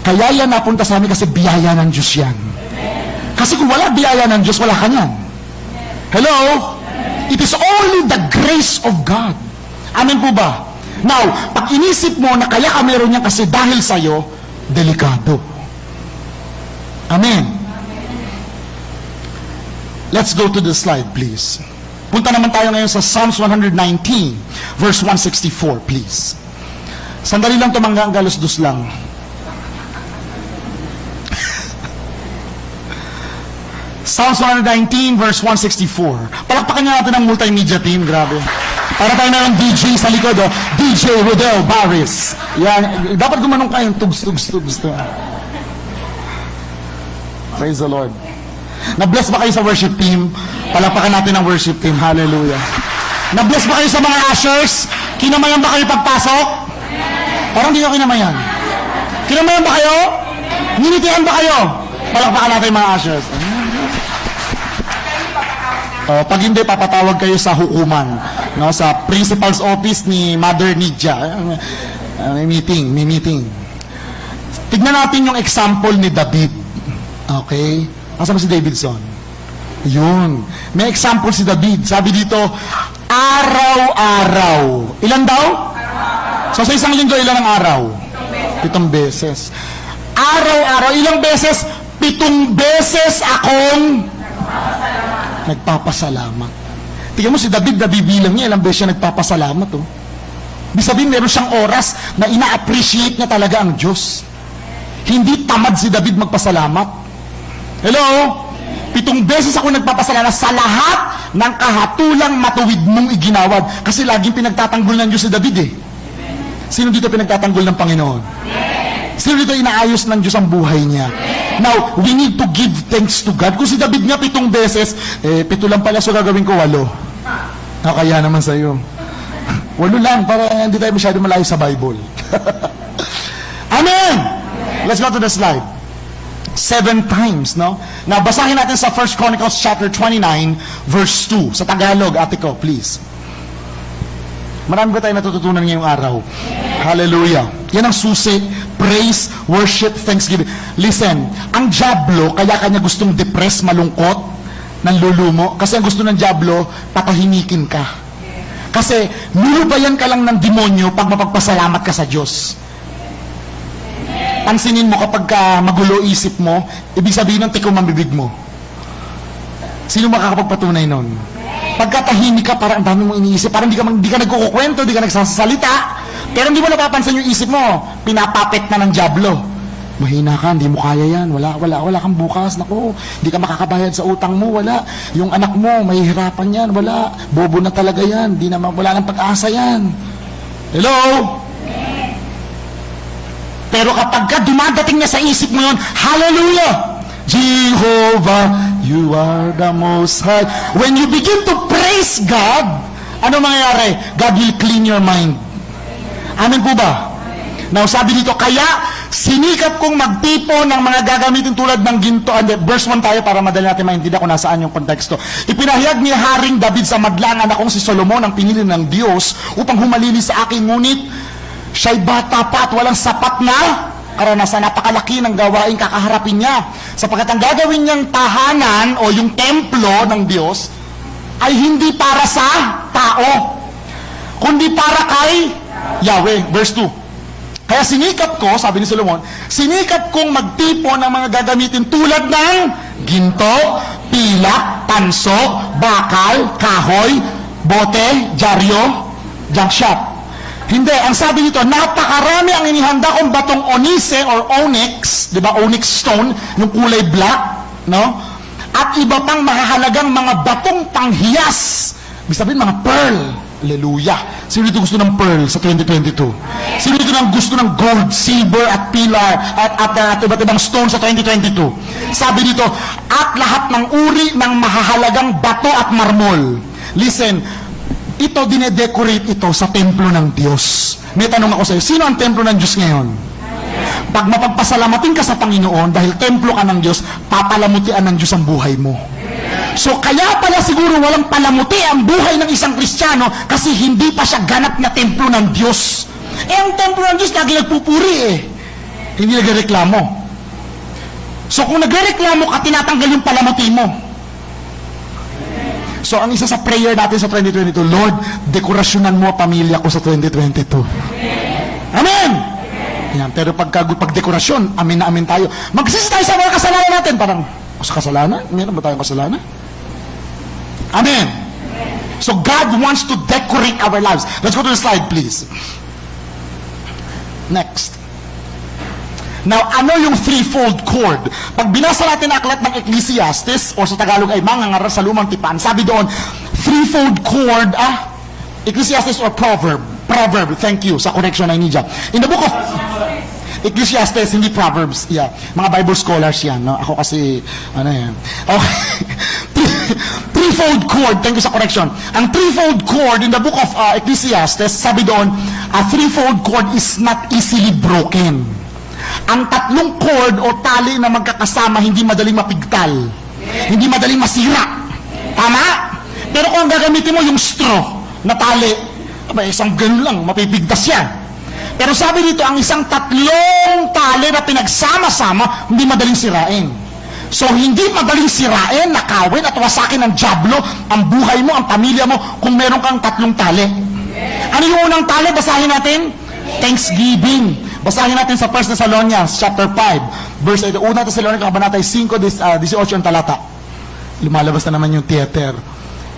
Kaya yan napunta sa amin kasi biyaya ng Diyos yan. Kasi kung wala biyaya ng Diyos, wala ka yan. Hello? It is only the grace of God. Amen po ba? Now, pag inisip mo na kaya ka meron yan kasi dahil sa'yo, delikado. Amen. Let's go to the slide, please. Punta naman tayo ngayon sa Psalms 119, verse 164, please. Sandali lang tumangga ang galos-dos lang. Psalms 119, verse 164. Palakpakan niya natin ang multimedia team, grabe. Para tayo na ng DJ sa likod, DJ Rodel Barris. Yan, dapat gumanong kayo, tugs. Praise the Lord. Na-bless ba kayo sa worship team? Palakpakan natin ang worship team. Hallelujah. Na-bless ba kayo sa mga ushers? Kinamayan ba kayo pagpasok? Parang hindi nyo kinamayan. Kinamayan ba kayo? Ninitihan ba kayo? Palakpakan natin mga ushers. Pag hindi, papatawag kayo sa hukuman, no, sa principal's office ni Mother Nidia. May meeting. Tignan natin yung example ni David. Okay? Asan ba si Davidson? Yun. May example si David. Sabi dito, araw-araw. Ilan daw? So sa isang linggo, ilan ang araw? 7 beses. Araw-araw. Ilang beses? 7 beses akong nagpapasalamat. Tingnan mo si David, nabibilang niya, ilang beses siya nagpapasalamat. Ibig sabihin, meron siyang oras na ina-appreciate niya talaga ang Diyos. Hindi tamad si David magpasalamat. Hello? 7 beses ako nagpapasalamat sa lahat ng kahatulang matuwid mong iginawad. Kasi laging pinagtatanggol ng Diyos si David eh. Sino dito pinagtatanggol ng Panginoon? Sino dito inaayos ng Diyos ang buhay niya? Now, we need to give thanks to God. Kung si David nga 7 beses, 7 lang pala, so gagawin ko 8. Kaya naman sa'yo. 8 lang, para hindi tayo masyado malayo sa Bible. Amen! Let's go to the slide. 7 times, no? Now, basahin natin sa 1 Chronicles chapter 29, verse 2. Sa Tagalog, ate ko, please. Marami ba tayo natututunan ngayong araw? Hallelujah. Yan ang susi. Praise, worship, thanksgiving. Listen, ang Diablo, kaya kanya gustong depress, malungkot, nanlulumo. Kasi ang gusto ng Diablo, patahimikin ka. Kasi, nilubayan ka lang ng demonyo pag mapagpasalamat ka sa Diyos. Pansinin mo kapag magulo isip mo, ibig sabihin ng tikom ang bibig mo. Sino makakapagpatunay nun? Pagkatahimik ka, parang ang dami mong iniisip, parang di ka nagkukukwento, di ka nagsasalita, pero hindi mo napapansin yung isip mo, pinapapet na ng Diablo. Mahina ka, hindi mo kaya yan, wala kang bukas, naku, hindi ka makakabayad sa utang mo, wala. Yung anak mo, mahihirapan yan, wala. Bobo na talaga yan, wala nang pag-asa yan. Hello? Pero kapag ka dumadating na sa isip mo yun, hallelujah! Jehovah, you are the most high. When you begin to praise God, ano mangyayari? God will clean your mind. Amen po ba? Now, sabi dito, kaya Sinikap kong magtipon ng mga gagamitin tulad ng ginto. Verse 1 tayo para madali natin maintindihan kung nasaan yung konteksto. Ipinahayag ni Haring David sa madlang anak kong si Solomon ang pinili ng Diyos upang humalili sa akin, ngunit siya'y bata pa at walang sapat na karanasan. Napakalaki ng gawain kakaharapin niya, sapagkat ang gagawin niyang tahanan o yung templo ng Diyos ay hindi para sa tao, kundi para kay Yahweh. Verse 2. Kaya sinikap ko, sabi ni Solomon, sinikap kong magtipon ng mga gagamitin tulad ng ginto, pilak, tanso, bakal, kahoy, bote, dyaryo, junk shop. Hindi, ang sabi nito, napakarami ang inihanda kong batong onise or onyx, di ba, onyx stone, yung kulay black, no? At iba pang mahahalagang mga batong panghiyas, ibig sabihin mga pearl. Hallelujah. Sino dito gusto ng pearl sa 2022? Sino dito nang gusto ng gold, silver at pilar at iba't ibang stone sa 2022? Sabi dito, at lahat ng uri ng mahahalagang bato at marmol. Listen, ito dinedecorate ito sa templo ng Diyos. May tanong ako sa iyo, sino ang templo ng Diyos ngayon? Pag mapagpasalamatin ka sa Panginoon dahil templo ka ng Diyos, papalamutian ng Diyos ang buhay mo. So kaya pala siguro walang palamuti ang buhay ng isang Kristiyano kasi hindi pa siya ganap na templo ng Diyos. Ang templo ng Diyos lagi nagpupuri hindi nagreklamo. So kung nagreklamo ka, tinatanggal yung palamuti mo. So ang isa sa prayer natin sa 2022, Lord, dekorasyonan mo ang pamilya ko sa 2022. Amen! Yan, pero pag dekorasyon, amin na amin tayo. Magsisi tayo sa mga kasalanan natin. Parang, sa kasalanan? Meron ba tayong kasalanan? Amen. So God wants to decorate our lives. Let's go to the slide, please. Next. Now, ano yung threefold cord? Pag binasa natin ang aklat ng Ecclesiastes, o sa Tagalog ay mangangaral sa lumang tipan, sabi doon, threefold cord, Ecclesiastes or proverb, thank you, sa correction na ninja. In the book of Ecclesiastes, hindi Proverbs, yeah. Mga Bible scholars yan, no? Ako kasi, yan. Okay. Threefold cord, thank you sa correction. Ang threefold cord in the book of Ecclesiastes, sabi doon, a threefold cord is not easily broken. Ang tatlong cord o tali na magkakasama, hindi madaling mapigtal. Hindi madaling masira. Tama? Pero kung gagamitin mo yung straw na tali, isang ganun lang, mapipigtas yan. Pero sabi dito, ang isang tatlong tali na pinagsama-sama, hindi madaling sirain. So, hindi madaling sirain, nakawin at wasakin ng dyablo ang buhay mo, ang pamilya mo, kung meron kang tatlong tali. Ano yung unang tali? Basahin natin. Thanksgiving. Basahin natin sa 1 Thessalonians chapter 5, verse 8. Una Thessalonica, kabanata 5, 18 ang talata. Lumalabas na naman yung theater.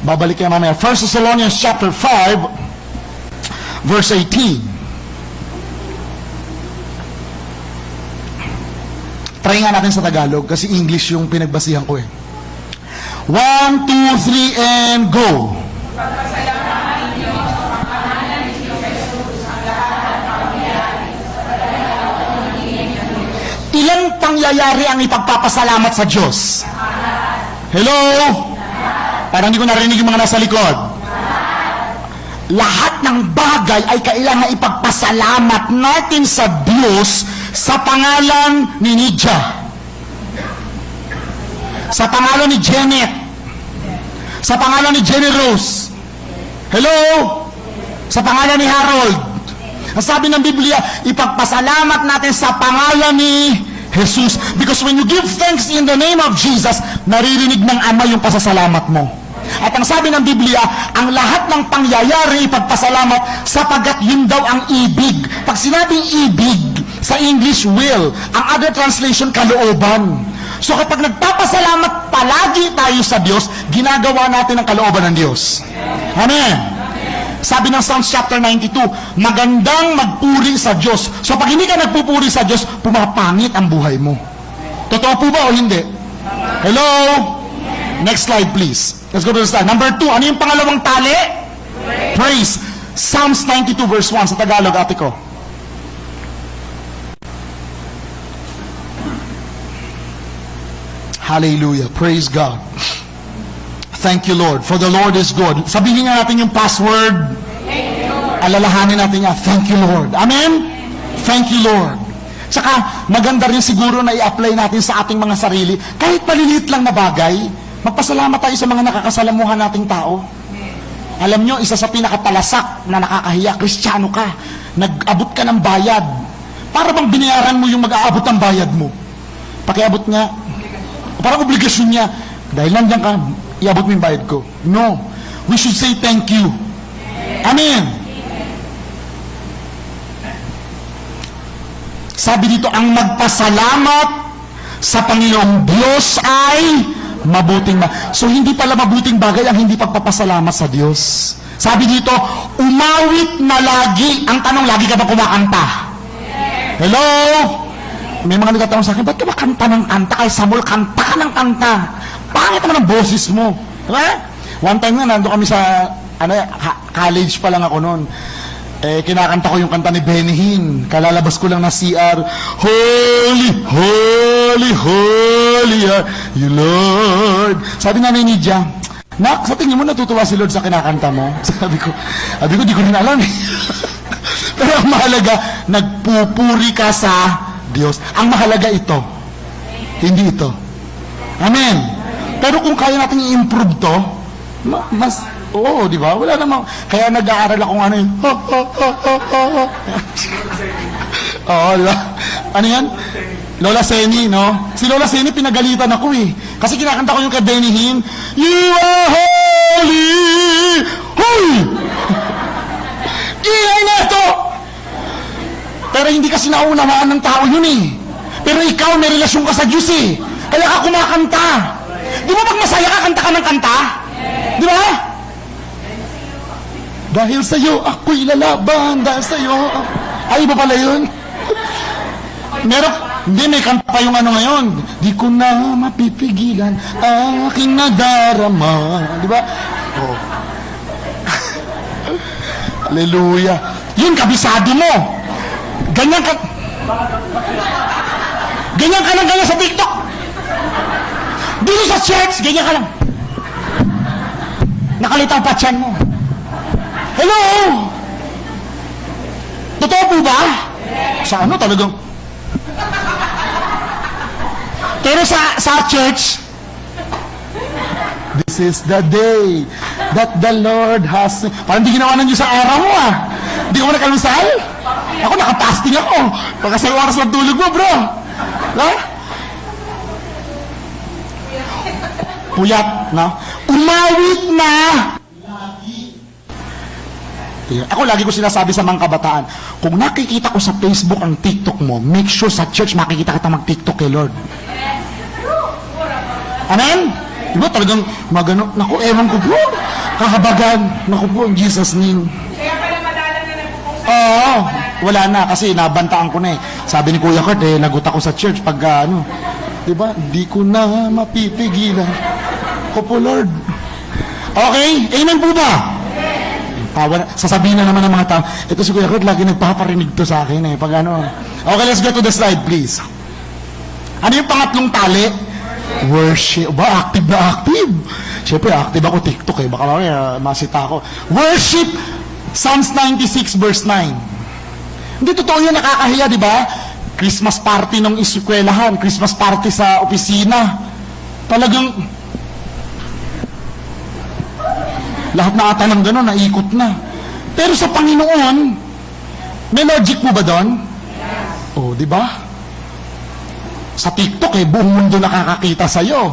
Babalik kayo mamaya. 1 Thessalonians chapter 5, verse 18. Try nga natin sa Tagalog kasi English yung pinagbasihan ko 1, 2, 3, and go. Pagpasalamat ninyo sa pangalan ni Jesus ang lahat ng pangyayari sa kadalaw ng magiging Diyos. Ilang pangyayari ang ipagpapasalamat sa Diyos? Hello? Parang hindi ko narinig yung mga nasa likod. Lahat ng bagay ay kailangan ipagpasalamat natin sa Diyos sa pangalan ni Nidia, sa pangalan ni Janet, sa pangalan ni Jenny Rose. Hello? Sa pangalan ni Harold. Ang sabi ng Biblia, ipagpasalamat natin sa pangalan ni Jesus. Because when you give thanks in the name of Jesus, naririnig ng Ama yung pasasalamat mo. At ang sabi ng Biblia, ang lahat ng pangyayari ipagpasalamat sapagkat yun daw ang ibig. Pag sinabing ibig, sa English, will. Ang other translation, kalooban. So kapag nagpapasalamat palagi tayo sa Diyos, ginagawa natin ang kalooban ng Diyos. Amen. Sabi ng Psalms chapter 92, magandang magpuri sa Diyos. So pag hindi ka nagpupuri sa Diyos, pumapangit ang buhay mo. Totoo po ba o hindi? Hello? Next slide please. Let's go to the slide. Number 2, ano yung pangalawang tali? Praise. Psalms 92 verse 1 sa Tagalog, ate ko. Hallelujah. Praise God. Thank you, Lord. For the Lord is good. Sabihin nga natin yung password. Alalahanin natin nga. Thank you, Lord. Amen? Thank you, Lord. Tsaka, maganda rin siguro na i-apply natin sa ating mga sarili. Kahit maliliit lang na bagay, magpasalamat tayo sa mga nakakasalamuhan nating tao. Alam nyo, isa sa pinakatalasak na nakakahiya, Kristiyano ka, nag-abot ka ng bayad. Para bang binayaran mo yung mag-aabot ng bayad mo? Pakiabot nga. Parang obligasyon niya. Dahil nandiyan ka, iabot mo yung bayad ko. No. We should say thank you. Amen. Sabi dito, ang magpasalamat sa Panginoong Diyos ay mabuting So, hindi pala mabuting bagay ang hindi pagpapasalamat sa Diyos. Sabi dito, umawit na lagi. Ang tanong, lagi ka ba kumakanta? Hello? May mga nagtatanong sa akin, ba't ka ba kanta ng kanta? Kay Samuel, kanta ka ng kanta. Pangit naman ang boses mo. Diba? One time nga, nandun kami sa college pa lang ako noon. Kinakanta ko yung kanta ni Benny Hinn. Kalalabas ko lang na CR. Holy, holy, holy are you, Lord. Sabi namin ni Dia, Nak, sa tingin mo natutuwa si Lord sa kinakanta mo? Sabi ko, di ko rin alam eh. Pero ang mahalaga, nagpupuri ka sa Diyos. Ang mahalaga ito. Hindi ito. Amen. Pero kung kaya natin i-improve to, mas, oo, di ba? Wala namang, kaya nag-aaral akong ano yun. Oo, di ba? Ano yan? Lola Seni, no? Si Lola Seni, pinagalitan ako eh. Kasi kinakanta ko yung kay Benny Hinn, You are holy! Holy! Ingay na ito! Pero hindi kasi naunawaan ng tao yun eh. Pero ikaw, may relasyon ka sa Diyos eh. Kaya ka kumakanta. Di ba pag masaya ka, kanta ka ng kanta? Di ba? Dahil sa'yo, ako'y lalaban. Dahil sa'yo, ay, iba pala yun. Hindi, may kanta pa yung ano ngayon. Di ko na mapipigilan ang aking nadarama. Di ba? Oh. Hallelujah. Yun, kabisado mo. Ganyan ka lang ganyan sa TikTok. Dito sa church, ganyan ka lang. Nakalita ang patyan mo. Hello? Totoo po ba? Sa ano talagang? Pero sa church, this is the day that the Lord has... Parang di ginawa ng Diyos sa araw mo ah. Di ko nakalusal? Ako nakapasting ako. Pagkasal oras ng tulog mo, bro. Ha? Puyat, no? Umawit na! Ako lagi ko sinasabi sa mga kabataan, kung nakikita ko sa Facebook ang TikTok mo, make sure sa church makikita kita mag-TikTok kay Lord. Amen? Diba talagang magano, naku, ewan ko po, kahabagan, naku po, in Jesus name. Kaya pala madalang na nagpupunta. Oo, wala na, kasi nabantaan ko na eh. Sabi ni Kuya Kurt, lagot ako sa church pag diba, di ko na mapipigilan. Ko po, Lord. Okay, amen po ba? Sasabihin na naman ng mga tao, ito si Kuya Kurt, lagi nagpaparinig to sa akin eh. Pag okay, let's go to the slide, please. Ano yung pangatlong tali? Worship. Ba, active na active. Siyempre, active ako TikTok eh. Baka masita ako. Worship, Psalms 96 verse 9. Hindi totoo yun, nakakahiya, di ba? Christmas party ng eskwelahan, Christmas party sa opisina. Talagang, lahat na ata ng gano'n, naikot na. Pero sa Panginoon, may logic mo ba doon? Oh, di ba? Sa TikTok buong mundo nakakakita sa'yo.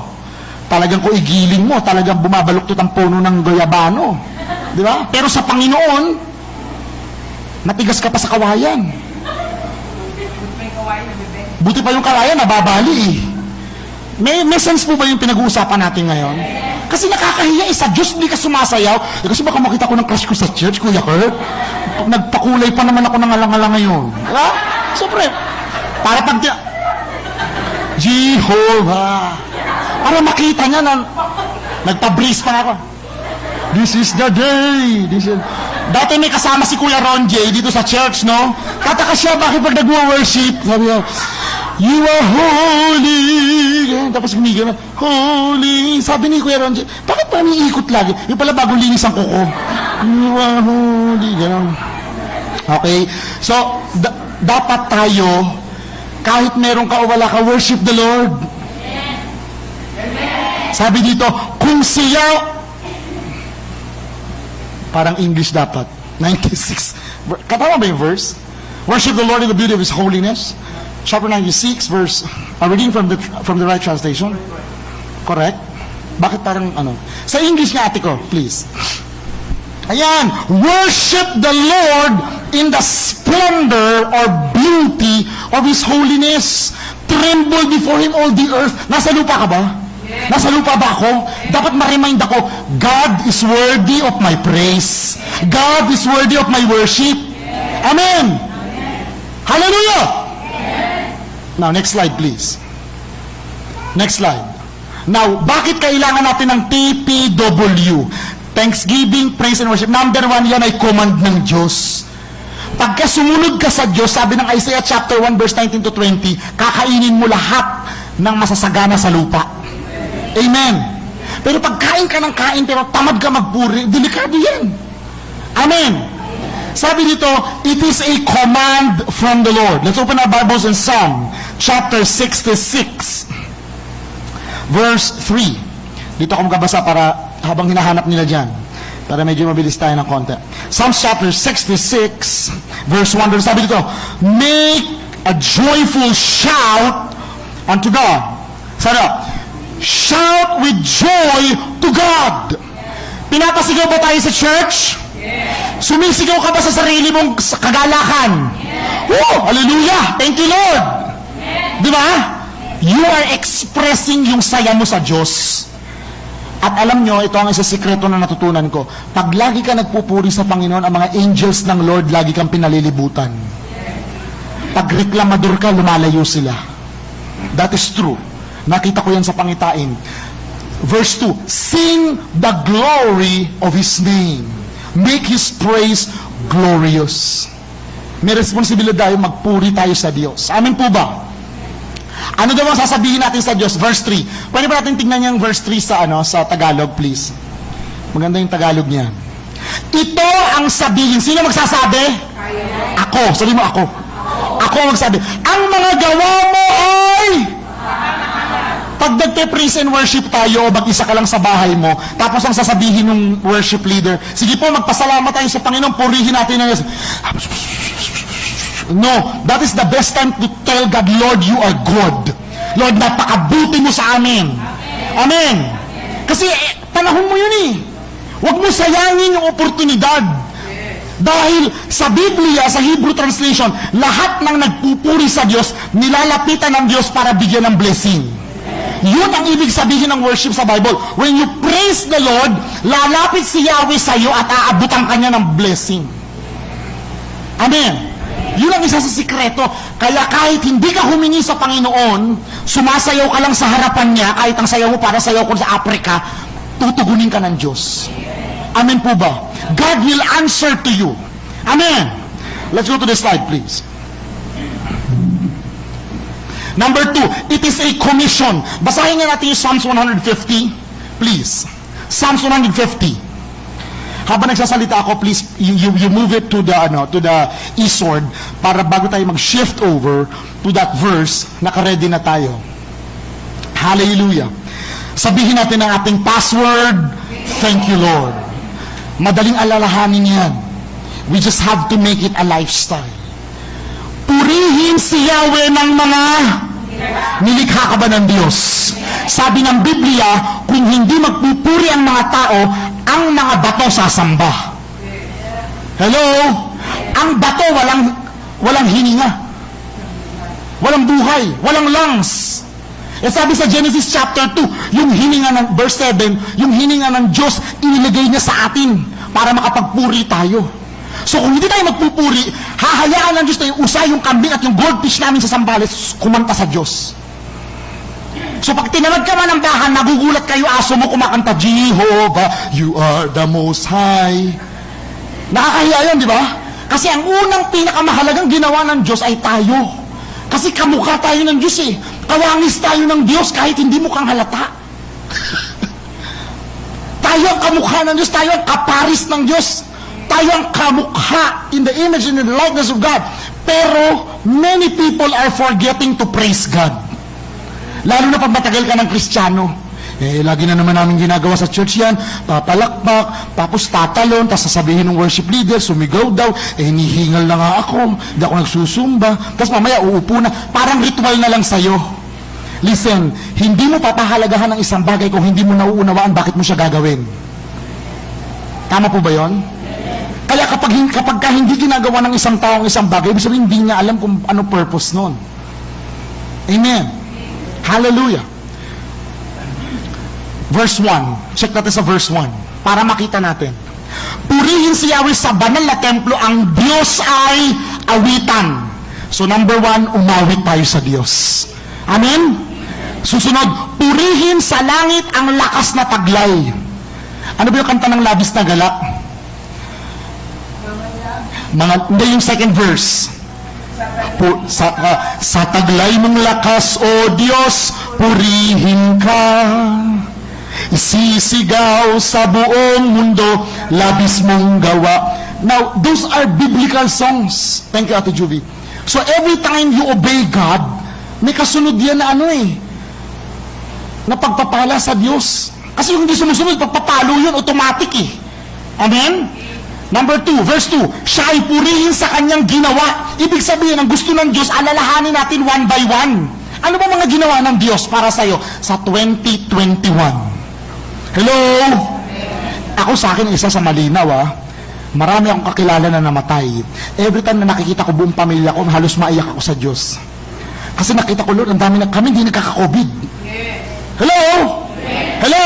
Talagang kung igiling mo, talagang bumabaluktot ang puno ng goyabano. Di ba? Pero sa Panginoon, matigas ka pa sa kawayan. Buti pa yung kawayan, nababali eh. May sense po ba yung pinag-uusapan natin ngayon? Kasi nakakahiya sa Diyos, hindi ka sumasayaw. Kasi baka makita ko ng crush ko sa church, Kuya Kurt. Nagpakulay pa naman ako ng alang-alang ngayon. Diba? Siyempre, para pag... Jehovah. Para makita niya na nagpa-brace pa ako. This is the day. Dati may kasama si Kuya Ron J dito sa church, no? Tataka siya, bakit pag nag-worship? Sabi niya, You are holy. Tapos gumigil na, holy. Sabi ni Kuya Ron J, bakit pa niikot lagi? Yung pala bagong linis ang kuko. You are holy. Ganun. Okay? So, dapat tayo Kahit meron ka o wala ka, worship the Lord. Sabi dito, kung siya, parang English dapat, 96, katama ba yung verse? Worship the Lord in the beauty of His holiness. Chapter 96, verse, I'm reading from the right translation. Correct? Bakit parang ano? Sa English nga, ate ko, please. Ayan, worship the Lord in the splendor or beauty of His holiness. Tremble before Him all the earth. Nasa lupa ka ba? Nasa lupa ba ako? Dapat ma-remind ako, God is worthy of my praise. God is worthy of my worship. Amen. Hallelujah. Now, next slide please. Next slide. Now, bakit kailangan natin ng TPW? Thanksgiving, praise and worship. Number 1, yan ay command ng Diyos. Pagka sumunod ka sa Diyos, sabi ng Isaiah chapter 1 verse 19 to 20, kakainin mo lahat ng masasagana sa lupa. Amen. Pero pag kain ka ng kain, pero tamad ka magpuri, delikado yan. Amen. Sabi dito, it is a command from the Lord. Let's open our Bibles in Psalm chapter 66 verse 3. Dito ako magkabasa para habang hinahanap nila dyan, para medyo mabilis tayo ng konti. Psalms chapter 66 verse 1, sabi dito, make a joyful shout unto God. Sana, shout with joy to God. Pinapasigaw ba tayo sa church? Sumisigaw ka ba sa sarili mong kagalakan? Oh, hallelujah! Thank you, Lord! Di ba? You are expressing yung saya mo sa Diyos. At alam nyo, ito ang isa sikreto na natutunan ko. Pag lagi ka nagpupuri sa Panginoon, ang mga angels ng Lord, lagi kang pinalilibutan. Pag reklamador ka, lumalayo sila. That is true. Nakita ko yan sa pangitain. Verse 2, sing the glory of His name. Make His praise glorious. May responsibilidad tayo, magpuri tayo sa Diyos. Amin po ba? Ano daw ang sasabihin natin sa Diyos? Verse 3. Pwede ba natin tingnan yung verse 3 sa Tagalog, please? Maganda yung Tagalog niya. Ito ang sabihin. Sino magsasabi? Ako. Sabi mo ako. Ako ang magsabi. Ang mga gawa mo ay... Pag nagpe-praise and worship tayo, o mag-isa ka lang sa bahay mo, tapos ang sasabihin ng worship leader, sige po, magpasalamat tayo sa Panginoon, purihin natin ang... No, that is the best time to tell God, Lord, you are good. Lord, napakabuti mo sa amin. Amen. Kasi panahon mo yun eh. Huwag mo sayangin yung oportunidad. Dahil sa Biblia, sa Hebrew translation, lahat ng nagpupuri sa Diyos, nilalapitan ng Diyos para bigyan ng blessing. Yun ang ibig sabihin ng worship sa Bible. When you praise the Lord, lalapit si Yahweh sa iyo at aabutan kanya ng blessing. Amen. Yun ang isa sa sikreto. Kaya kahit hindi ka humingi sa Panginoon, sumasayaw ka lang sa harapan niya, kahit ang sayaw mo para sayaw ko sa Africa, tutugunin ka ng Diyos. Amen po ba? God will answer to you. Amen. Let's go to the slide, please. Number 2, it is a commission. Basahin nga natin yung Psalms 150, please. Psalms 150. Habang nagsasalita ako, please, you move it to the eastward para bago tayo mag-shift over to that verse, naka-ready na tayo. Hallelujah. Sabihin natin ang ating password, thank you, Lord. Madaling alalahanin yan. We just have to make it a lifestyle. Purihin si Yahweh ng mga nilikha ka ba ng Diyos? Sabi ng Biblia, kung hindi magpupuri ang mga tao, ang mga bato sasamba. Hello? Ang bato walang hininga. Walang buhay. Walang lungs. E sabi sa Genesis chapter 2, yung hininga ng, verse 7, yung hininga ng Diyos, inilagay niya sa atin para makapagpuri tayo. So kung hindi tayo magpupuri, hahayaan ng Diyos na yung usay, yung kambing at yung goldfish namin sa sambales, kumanta sa Diyos. So pag tinamad ka man ng bahan, nagugulat kayo, aso mo kumakanta, Jehovah, you are the most high. Nakakahiya yun, di ba? Kasi ang unang pinakamahalagang ginawa ng Diyos ay tayo. Kasi kamukha tayo ng Diyos eh. Kawangis tayo ng Diyos kahit hindi mo kang halata. Tayo ang kamukha ng Diyos, tayo ang kaparis ng Diyos. Tayo ang kamukha in the image and in the likeness of God. Pero, many people are forgetting to praise God. Lalo na pag matagal ka ng Kristiyano. Lagi na naman namin ginagawa sa church yan, papalakpak, tapos tatalon, tapos sasabihin ng worship leader, sumigaw daw, hinihingal na nga ako, hindi ako nagsusumba, tapos mamaya uupo na, parang ritual na lang sa'yo. Listen, hindi mo papahalagahan ng isang bagay kung hindi mo nauunawaan bakit mo siya gagawin. Tama po ba yon? Kaya kapag ka hindi ginagawa ng isang tao ang isang bagay, ibig sabihin hindi niya alam kung ano purpose nun. Amen. Hallelujah. Verse 1. Check natin sa verse 1 para makita natin. Purihin si Yahweh sa banal na templo, ang Diyos ay awitan. So number 1, umawit tayo sa Diyos. Amen? Susunod, purihin sa langit ang lakas na taglay. Ano ba yung kanta ng labis na gala? Hindi yung second verse. Sa taglay mong lakas, O Diyos, purihin ka. Isisigaw sa buong mundo, labis mong gawa. Now, those are biblical songs. Thank you, Ate Juvie. So, every time you obey God, may kasunod yan na na pagpapala sa Diyos. Kasi yung hindi sumusunod, pagpapalo yun, automatic Amen? Number 2, verse 2, siya ay purihin sa kanyang ginawa. Ibig sabihin, ang gusto ng Diyos, alalahanin natin one by one. Ano ba mga ginawa ng Diyos para sa'yo sa 2021? Hello? Ako sa akin, isa sa malinaw marami akong kakilala na namatay. Every time na nakikita ko buong pamilya ko, halos maiyak ako sa Diyos. Kasi nakita ko, Lord, ang dami na kami hindi nagkaka-COVID. Hello? Hello?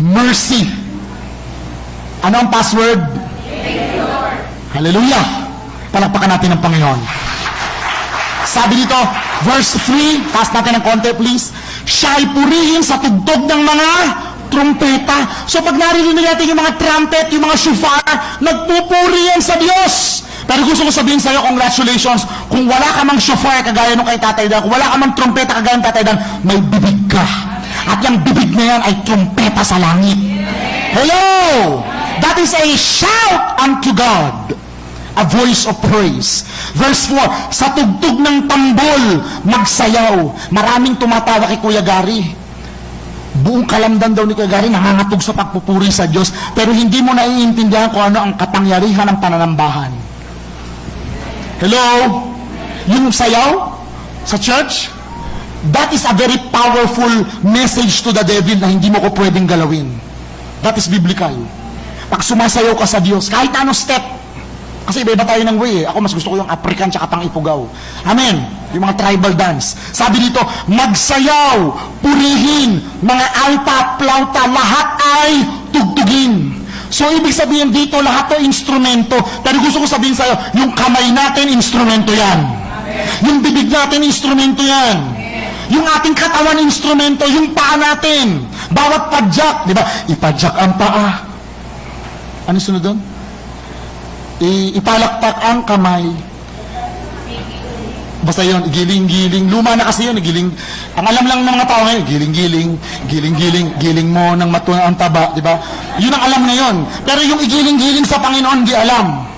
Mercy. Ano ang password? Hallelujah. Palakpakan natin ang Panginoon. Sabi dito, verse 3, taas natin ng konti please. Siya ay purihin sa tugtog ng mga trumpeta. So pag narinig natin yung mga trumpet, yung mga shofar, nagpupuri yan sa Diyos. Pero gusto ko sabihin sa'yo, congratulations, kung wala ka mang shofar kagaya nung kay Tatay Dan, kung wala ka mang trumpeta kagaya ng Tatay Dan, may bibig ka. At yung bibig na yan ay trumpeta sa langit. Hello! That is a shout unto God. A voice of praise. Verse 4, sa tugtog ng tambol, magsayaw. Maraming tumatawa kay Kuya Gary. Buong kalamdan daw ni Kuya Gary nangangatog sa pagpupuri sa Diyos, pero hindi mo naiintindihan kung ano ang kapangyarihan ng pananambahan. Hello? Yung sayaw sa church, that is a very powerful message to the devil na hindi mo ko pwedeng galawin. That is biblical. Pag sumasayaw ka sa Diyos, kahit na ano step, kasi iba-iba tayo ng way Ako mas gusto ko yung African tsaka pang-ipugaw. Amen. Yung mga tribal dance. Sabi dito, magsayaw, purihin, mga alpa, plauta, lahat ay tugtugin. So, ibig sabihin dito, lahat to instrumento. Pero gusto ko sabihin sa'yo, yung kamay natin, instrumento yan. Yung bibig natin, instrumento yan. Yung ating katawan, instrumento. Yung paa natin. Bawat padyak, di ba? Ipadyak ang paa. Ano sunod doon? Ipalakpak ang kamay. Basta yun, giling-giling. Luma na kasi yun, giling. Ang alam lang ng mga tao ngayon, giling-giling, giling-giling, giling mo ng matuna ang taba, di ba? Yun ang alam ngayon. Pero yung igiling-giling sa Panginoon, di alam.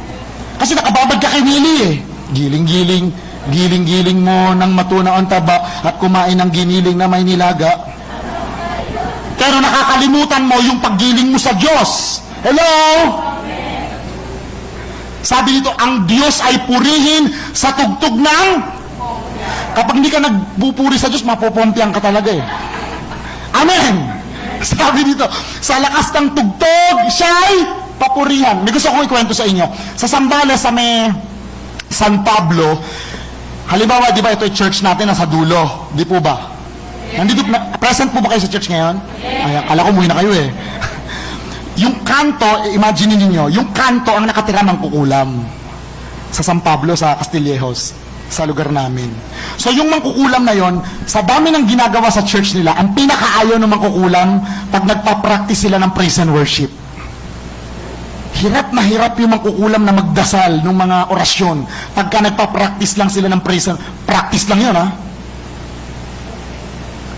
Kasi nakababad ka kay Willie Giling-giling, giling-giling mo ng matuna ang taba at kumain ng giniling na may nilaga. Pero nakakalimutan mo yung paggiling mo sa Diyos. Hello? Sabi dito, ang Diyos ay purihin sa tugtog ng... Kapag hindi ka nagpupuri sa Diyos, mapupompiang ka talaga Amen! Sabi dito, sa lakas ng tugtog, siya'y papurihan. May gusto kong ikwento sa inyo. Sa Zambales, sa may San Pablo, halimbawa, di ba ito yung church natin nasa dulo? Di po ba? Nandito, present po ba kayo sa church ngayon? Ay, akala ko muwi na kayo Yung kanto, imagine niyo, yung kanto ang nakatira ng kukulam sa San Pablo, sa Castillejos, sa lugar namin. So yung mangkukulam na yon, sa dami ng ginagawa sa church nila, ang pinakaayaw ng mangkukulam, pag nagpa-practice sila ng praise and worship. Hirap na hirap yung mangkukulam na magdasal ng mga orasyon. Pagka nagpa-practice lang sila ng praise and practice lang yun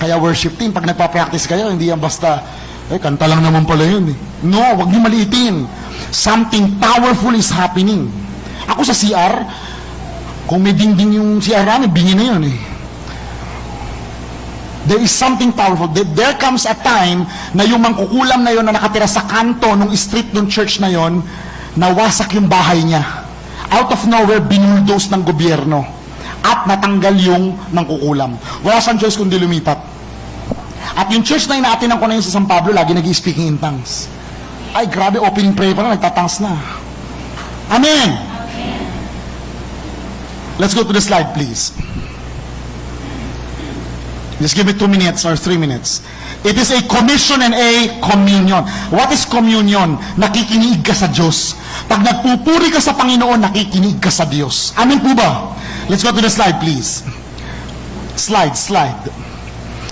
Kaya worship team, pag nagpa-practice kayo, hindi yan basta kanta lang naman pala yun No, wag niyo maliitin. Something powerful is happening. Ako sa CR, Kung may dingding yung CR namin, bingi na yun eh. There is something powerful. There comes a time na yung mangkukulam na yon na nakatira sa kanto nung street ng church na yon, nawasak yung bahay niya. Out of nowhere, binuldos ng gobyerno. At natanggal yung mangkukulam. Wala siyang choice kundi lumipat. At yung church na inaatinan ko na yun sa San Pablo, lagi nag-speaking in tongues. Ay, grabe, opening prayer pa na, nagtatangs na. Amen! Let's go to the slide, please. Just give me 2 minutes or 3 minutes. It is a commission and a communion. What is communion? Nakikinig ka sa Diyos. Pag nagpupuri ka sa Panginoon, nakikinig ka sa Diyos. Amen po ba? Let's go to the slide, please. Slide.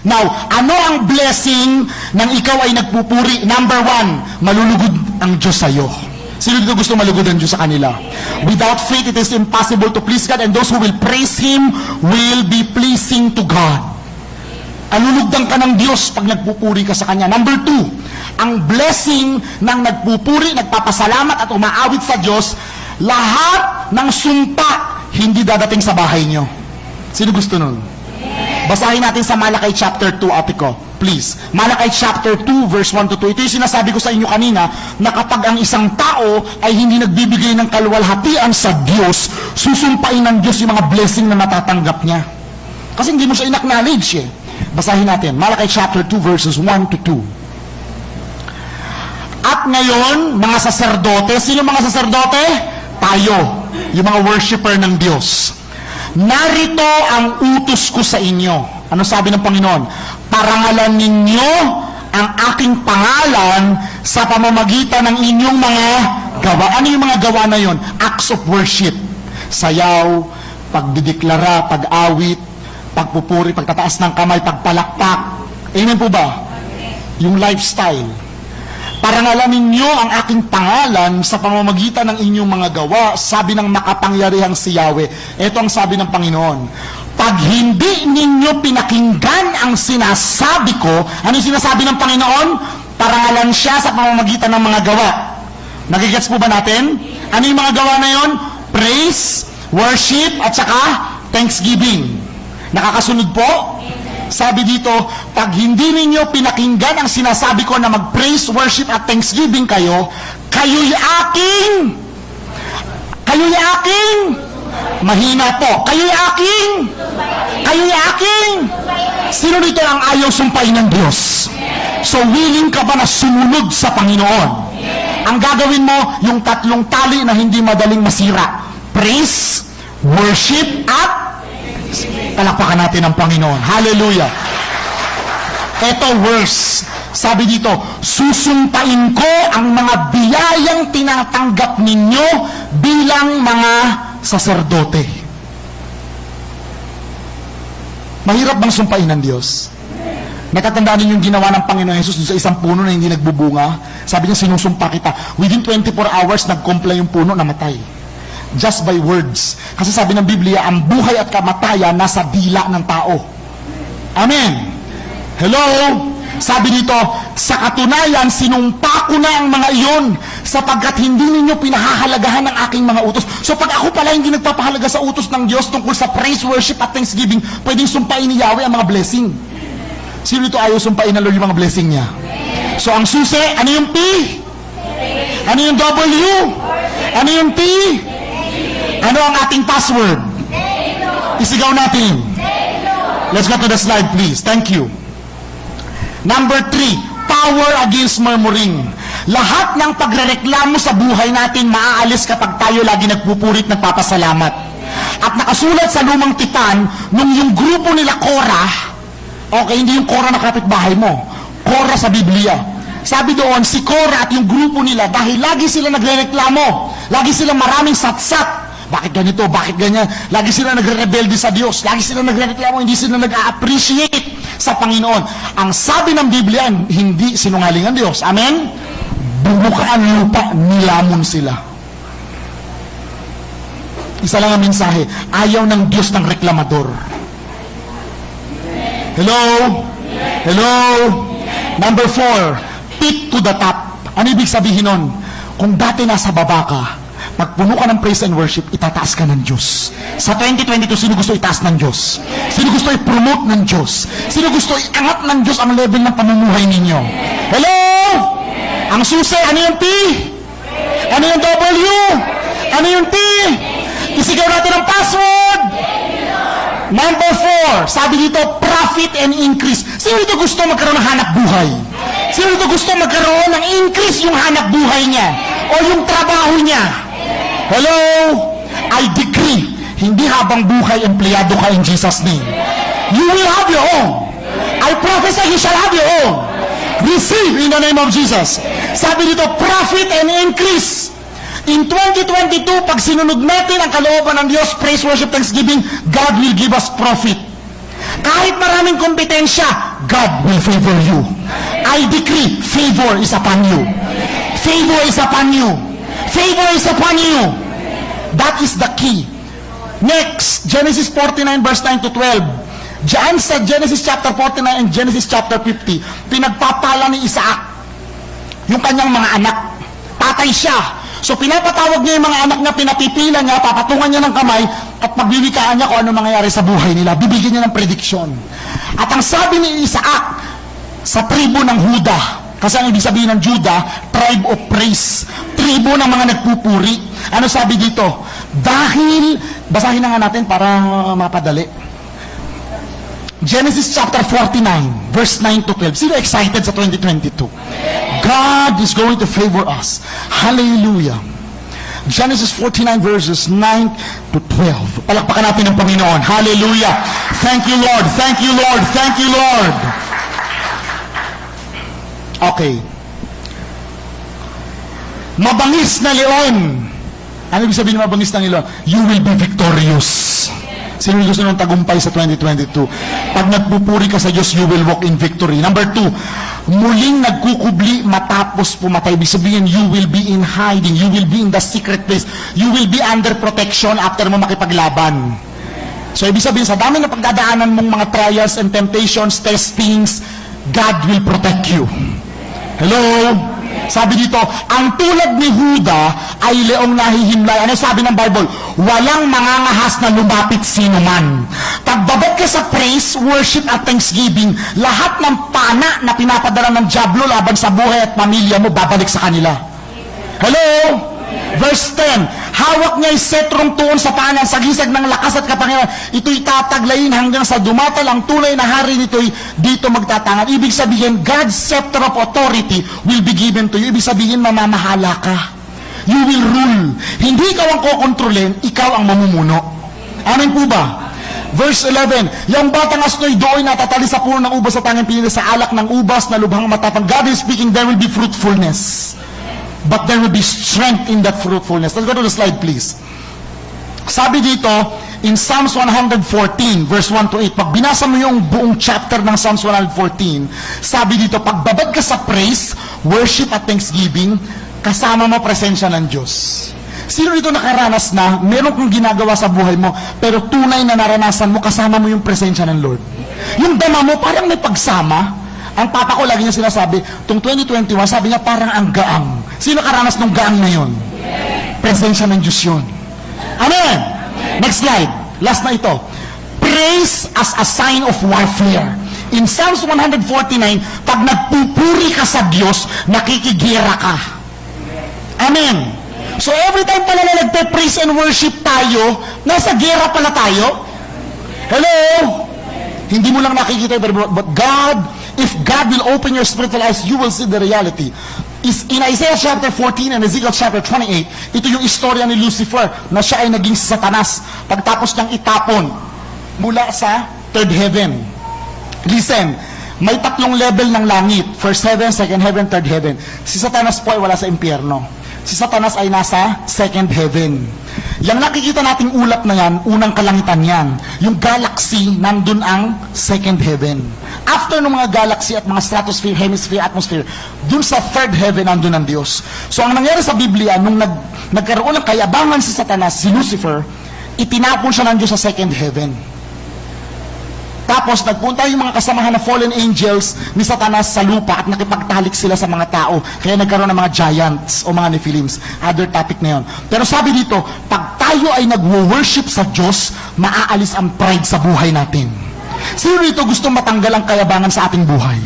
Now, ano ang blessing ng ikaw ay nagpupuri? Number 1, malulugod ang Diyos sa'yo. Sino dito gusto malugod ang Diyos sa kanila? Without faith, it is impossible to please God, and those who will praise Him will be pleasing to God. Alulugdan ka ng Diyos pag nagpupuri ka sa Kanya. Number 2, ang blessing ng nagpupuri, nagpapasalamat at umaawit sa Diyos, lahat ng sumpa hindi dadating sa bahay nyo. Sino gusto nun? Basahin natin sa Malakay chapter 2, ate ko. Please. Malakay chapter 2, verse 1 to 2. Ito yung sinasabi ko sa inyo kanina, na kapag ang isang tao ay hindi nagbibigay ng kaluwalhatian sa Diyos, susumpain ng Diyos yung mga blessing na natatanggap niya. Kasi hindi mo siya in-acknowledge eh. Basahin natin, Malakay chapter 2 verses 1 to 2. At ngayon, mga saserdote, sino mga saserdote? Tayo, yung mga worshiper ng Diyos. Narito ang utos ko sa inyo. Ano sabi ng Panginoon? Parangalan ninyo ang aking pangalan sa pamamagitan ng inyong mga gawa. Ano yung mga gawa na yon? Acts of worship. Sayaw, pagdideklara, pag-awit, pagpupuri, pagtataas ng kamay, pagpalakpak. Amen po ba? Yung lifestyle. Parangalan ninyo ang aking pangalan sa pamamagitan ng inyong mga gawa, sabi ng makapangyarihang si Yahweh. Ito ang sabi ng Panginoon. Pag hindi ninyo pinakinggan ang sinasabi ko, ano yung sinasabi ng Panginoon? Parangalan siya sa pamamagitan ng mga gawa. Nagigets po ba natin? Ano yung mga gawa na yon? Praise, worship, at saka thanksgiving. Nakakasunod po? Sabi dito, pag hindi ninyo pinakinggan ang sinasabi ko na mag-praise, worship at thanksgiving kayo, kayo'y aking, mahina po, kayo'y aking, sino dito ang ayaw sumpain ng Diyos? So willing ka ba na sumunod sa Panginoon? Ang gagawin mo, yung 3 tali na hindi madaling masira. Praise, worship, at palakpakan natin ang Panginoon. Hallelujah. Ito verse. Sabi dito, susumpain ko ang mga biyayang tinatanggap ninyo bilang mga saserdote. Mahirap bang sumpain ng Diyos? Natatandaan niyo yung ginawa ng Panginoon Jesus sa isang puno na hindi nagbubunga? Sabi niya, sinusumpa kita. Within 24 hours, nag-comply yung puno, namatay. Just by words. Kasi sabi ng Biblia, ang buhay at kamatayan nasa dila ng tao. Amen. Hello? Sabi dito, sa katunayan, sinumpa ko na ang mga iyon sapagkat hindi ninyo pinahahalagahan ang aking mga utos. So pag ako pala hindi nagpapahalaga sa utos ng Diyos tungkol sa praise, worship at thanksgiving, pwedeng sumpain ni Yahweh ang mga blessing. Sino dito ayaw sumpain ng Lord yung mga blessing niya? So ang susi, ano yung P? Ano yung W? Ano yung T? Ano ang ating password? Isigaw natin. Let's go to the slide, please. Thank you. Number 3, power against murmuring. Lahat ng pagrereklamo sa buhay natin maaalis kapag tayo lagi nagpupurit, nagpapasalamat. At nakasulat sa Lumang Tipan, nung yung grupo nila Korah, okay, hindi yung Korah na kapitbahay mo, Korah sa Biblia. Sabi doon, si Korah at yung grupo nila, dahil lagi sila nagrereklamo, lagi sila maraming satsat, bakit ganito, bakit ganyan, lagi sila nagre-rebelde sa Diyos, lagi sila nagrereklamo, hindi sila nag-appreciate sa Panginoon. Ang sabi ng Biblia, hindi sinungaling ang Diyos. Amen? Bumukaan lupa, nilamon sila. Isa lang ang mensahe, ayaw ng Diyos ng reklamador. Hello? Hello? Number 4, pick to the top. Ano ibig sabihin nun? Kung dati nasa baba ka, Pag puno ka ng praise and worship, itataas ka ng Diyos. Sa 2022, sino gusto itaas ng Diyos? Sino gusto i-promote ng Diyos? Sino gusto iangat ng Diyos ang level ng pamumuhay ninyo? Hello? Ang susi, ano yung P? Ano yung W? Ano yung T? Isigaw natin ang password. Number 4, sabi dito, profit and increase. Sino dito gusto magkaroon ng hanap buhay? Sino dito gusto magkaroon ng increase yung hanap buhay niya? O yung trabaho niya? Hello? I decree, hindi habang buhay empleyado ka in Jesus' name. You will have your own. I prophesy you shall have your own. Receive in the name of Jesus. Sabi dito, profit and increase. In 2022, pag sinunod natin ang kalooban ng Diyos, praise, worship, thanksgiving, God will give us profit. Kahit maraming kompetensya, God will favor you. I decree, favor is upon you. Favor is upon you. Favor is upon you. That is the key. Next, Genesis 49 verse 9 to 12. Diyan sa Genesis chapter 49 and Genesis chapter 50, pinagpapala ni Isaac yung kanyang mga anak. Tatay siya. So pinapatawag niya yung mga anak niya, pinapipila niya, papatungan niya ng kamay, at pagbibikaan niya kung ano mangyayari sa buhay nila. Bibigyan niya ng prediksyon. At ang sabi ni Isaac sa tribo ng Huda, kasi ang ibig sabihin ng Judah, tribe of praise, tribo ng mga nagpupuri. Ano sabi dito? Dahil, basahin na nga natin para mapadali. Genesis chapter 49, verse 9 to 12. Sino excited sa 2022? God is going to favor us. Hallelujah. Genesis 49 verses 9 to 12. Palakpakan natin ang Panginoon. Hallelujah. Thank you, Lord. Thank you, Lord. Thank you, Lord. Okay. Mabangis na leon. Ano ibig sabihin ng mabangis na leon? You will be victorious. Sino gusto ng tagumpay sa 2022? Pag nagpupuri ka sa Diyos, you will walk in victory. Number 2, muling nagkukubli matapos pumatay. Ibig sabihin, you will be in hiding. You will be in the secret place. You will be under protection after mo makipaglaban. So, ibig sabihin, sa dami na pagdadaanan mong mga trials and temptations, testings, God will protect you. Hello? Sabi dito, ang tulad ni Huda ay leong nahihimlay. Ano sabi ng Bible? Walang mangangahas na lumapit sino man. Pagbabad ka sa praise, worship at thanksgiving, lahat ng pana na pinapadala ng dyablo laban sa buhay at pamilya mo, babalik sa kanila. Hello? Verse 10, hawak niya'y setrong tuon sa paanan, sa gisag ng lakas at kapangyarihan. Ito'y tataglayin hanggang sa dumatal ang tunay na hari nito'y dito magtatangan. Ibig sabihin, God's scepter of authority will be given to you. Ibig sabihin, mamamahala ka. You will rule. Hindi ikaw ang kokontrolin, ikaw ang mamumuno. Amen po ba? Verse 11, yung batang astoy doon natatali sa puno ng ubas sa tanging pinili sa alak ng ubas na lubhang matapang. God is speaking, there will be fruitfulness. But there will be strength in that fruitfulness. Let's go to the slide, please. Sabi dito, in Psalms 114, verse 1 to 8, pag binasa mo yung buong chapter ng Psalms 114, sabi dito, pagbabad ka sa praise, worship at thanksgiving, kasama mo presensya ng Diyos. Sino dito nakaranas na, meron kang ginagawa sa buhay mo, pero tunay na naranasan mo, kasama mo yung presensya ng Lord? Yung dama mo, parang may pagsama. Ang papa ko lagi niya sinasabi, itong 2021, sabi niya parang ang gaang. Sino karanas ng gaang na yun? Presensya ng Diyos yun. Amen! Next slide. Last na ito. Praise as a sign of warfare. In Psalms 149, pag nagpupuri ka sa Diyos, nakikigera ka. Amen! So every time pala na nagpe-praise and worship tayo, nasa gera pala tayo. Hello? Hindi mo lang nakikita, but God, if God will open your spiritual eyes, you will see the reality. In Isaiah chapter 14 and Ezekiel chapter 28, ito yung istorya ni Lucifer na siya ay naging Satanas pagtapos niyang itapon mula sa third heaven. Listen, may tatlong level ng langit. First heaven, second heaven, third heaven. Si Satanas po ay wala sa impyerno. Si Satanas ay nasa second heaven. Yung nakikita nating ulap na yan, unang kalangitan yan. Yung galaxy, nandun ang second heaven. After ng mga galaxy at mga stratosphere, hemisphere, atmosphere, dun sa third heaven, nandun ang Diyos. So ang nangyari sa Biblia, nung nagkaroon ng kayabangan si Satanas, si Lucifer, itinapon siya ng Diyos sa second heaven. Tapos nagpunta yung mga kasamahan na fallen angels ni Satanas sa lupa at nakipagtalik sila sa mga tao. Kaya nagkaroon ng mga giants o mga Nephilims. Other topic na yun. Pero sabi dito, pag tayo ay nagwo-worship sa Diyos, maaalis ang pride sa buhay natin. Sino dito gusto matanggal ang kayabangan sa ating buhay?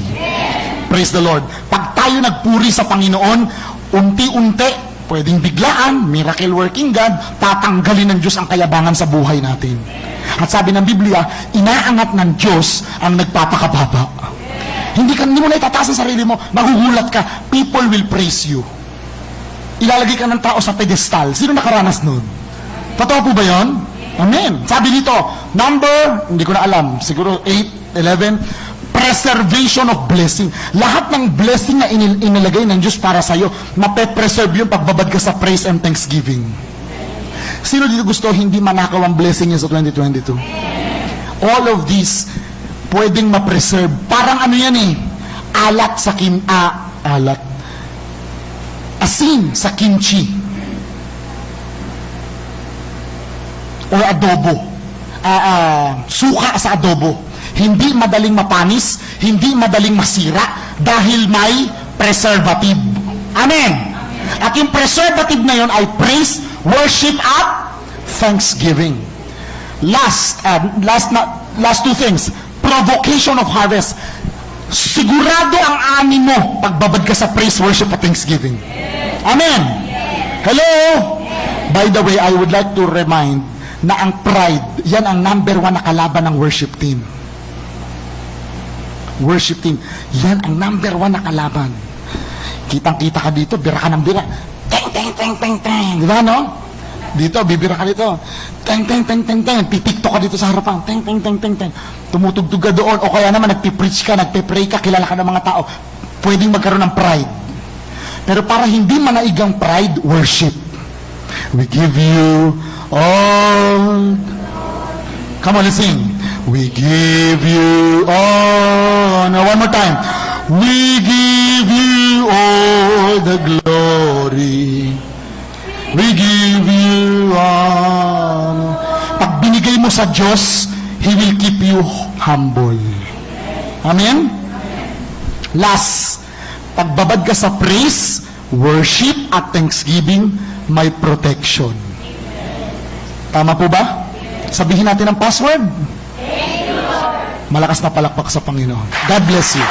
Praise the Lord. Pag tayo nagpuri sa Panginoon, unti-unti, pwedeng biglaan, miracle working God, tatanggalin ng Diyos ang kayabangan sa buhay natin. At sabi ng Biblia, inaangat ng Diyos ang nagpapakababa. Hindi mo na itataas ang sarili mo, magugulat ka, people will praise you. Ilalagay ka ng tao sa pedestal. Sino nakaranas nun? Totoo po ba yun? Amen. Sabi dito, number, hindi ko na alam, siguro 8, 11, preservation of blessing. Lahat ng blessing na inilagay ng Diyos para sa'yo, mape-preserve yun pagbabad ka sa praise and thanksgiving. Sino dito gusto hindi manakaw ang blessing niya sa 2022? All of these, pwedeng ma-preserve. Parang ano yan eh, alat sa alat. Asin sa kimchi. Or adobo. Suka sa adobo. Hindi madaling mapanis, hindi madaling masira, dahil may preservative. Amen. At yung preservative na yun ay praise, worship, at thanksgiving. Last two things. Provocation of harvest. Sigurado ang ani mo pagbabad ka sa praise, worship, at thanksgiving. Amen. Hello? By the way, I would like to remind na ang pride, yan ang number 1 na kalaban ng worship team. Worship team, yan ang number 1 na kalaban. Kitang-kita ka dito, bira ka ng bira. Teng, teng, teng, teng, teng. Di ba, no? Dito, bibira ka dito. Teng, teng, teng, teng, teng. Titiktok ka dito sa harapan. Teng, teng, teng, teng, teng. Tumutugtog ka doon. O kaya naman, nagpipreach ka, nagpipray ka, kilala ka ng mga tao. Pwedeng magkaroon ng pride. Pero para hindi manaigang pride, worship. We give you all. Come on, let's sing. We give you all. Now, one more time. We give you all the glory. We give you all. Pag binigay mo sa Diyos, He will keep you humble. Amen? Last, pagbabad ka sa praise, worship, at thanksgiving, may protection. Tama po ba? Sabihin natin ang password. Malakas na palakpak sa Panginoon. God bless you.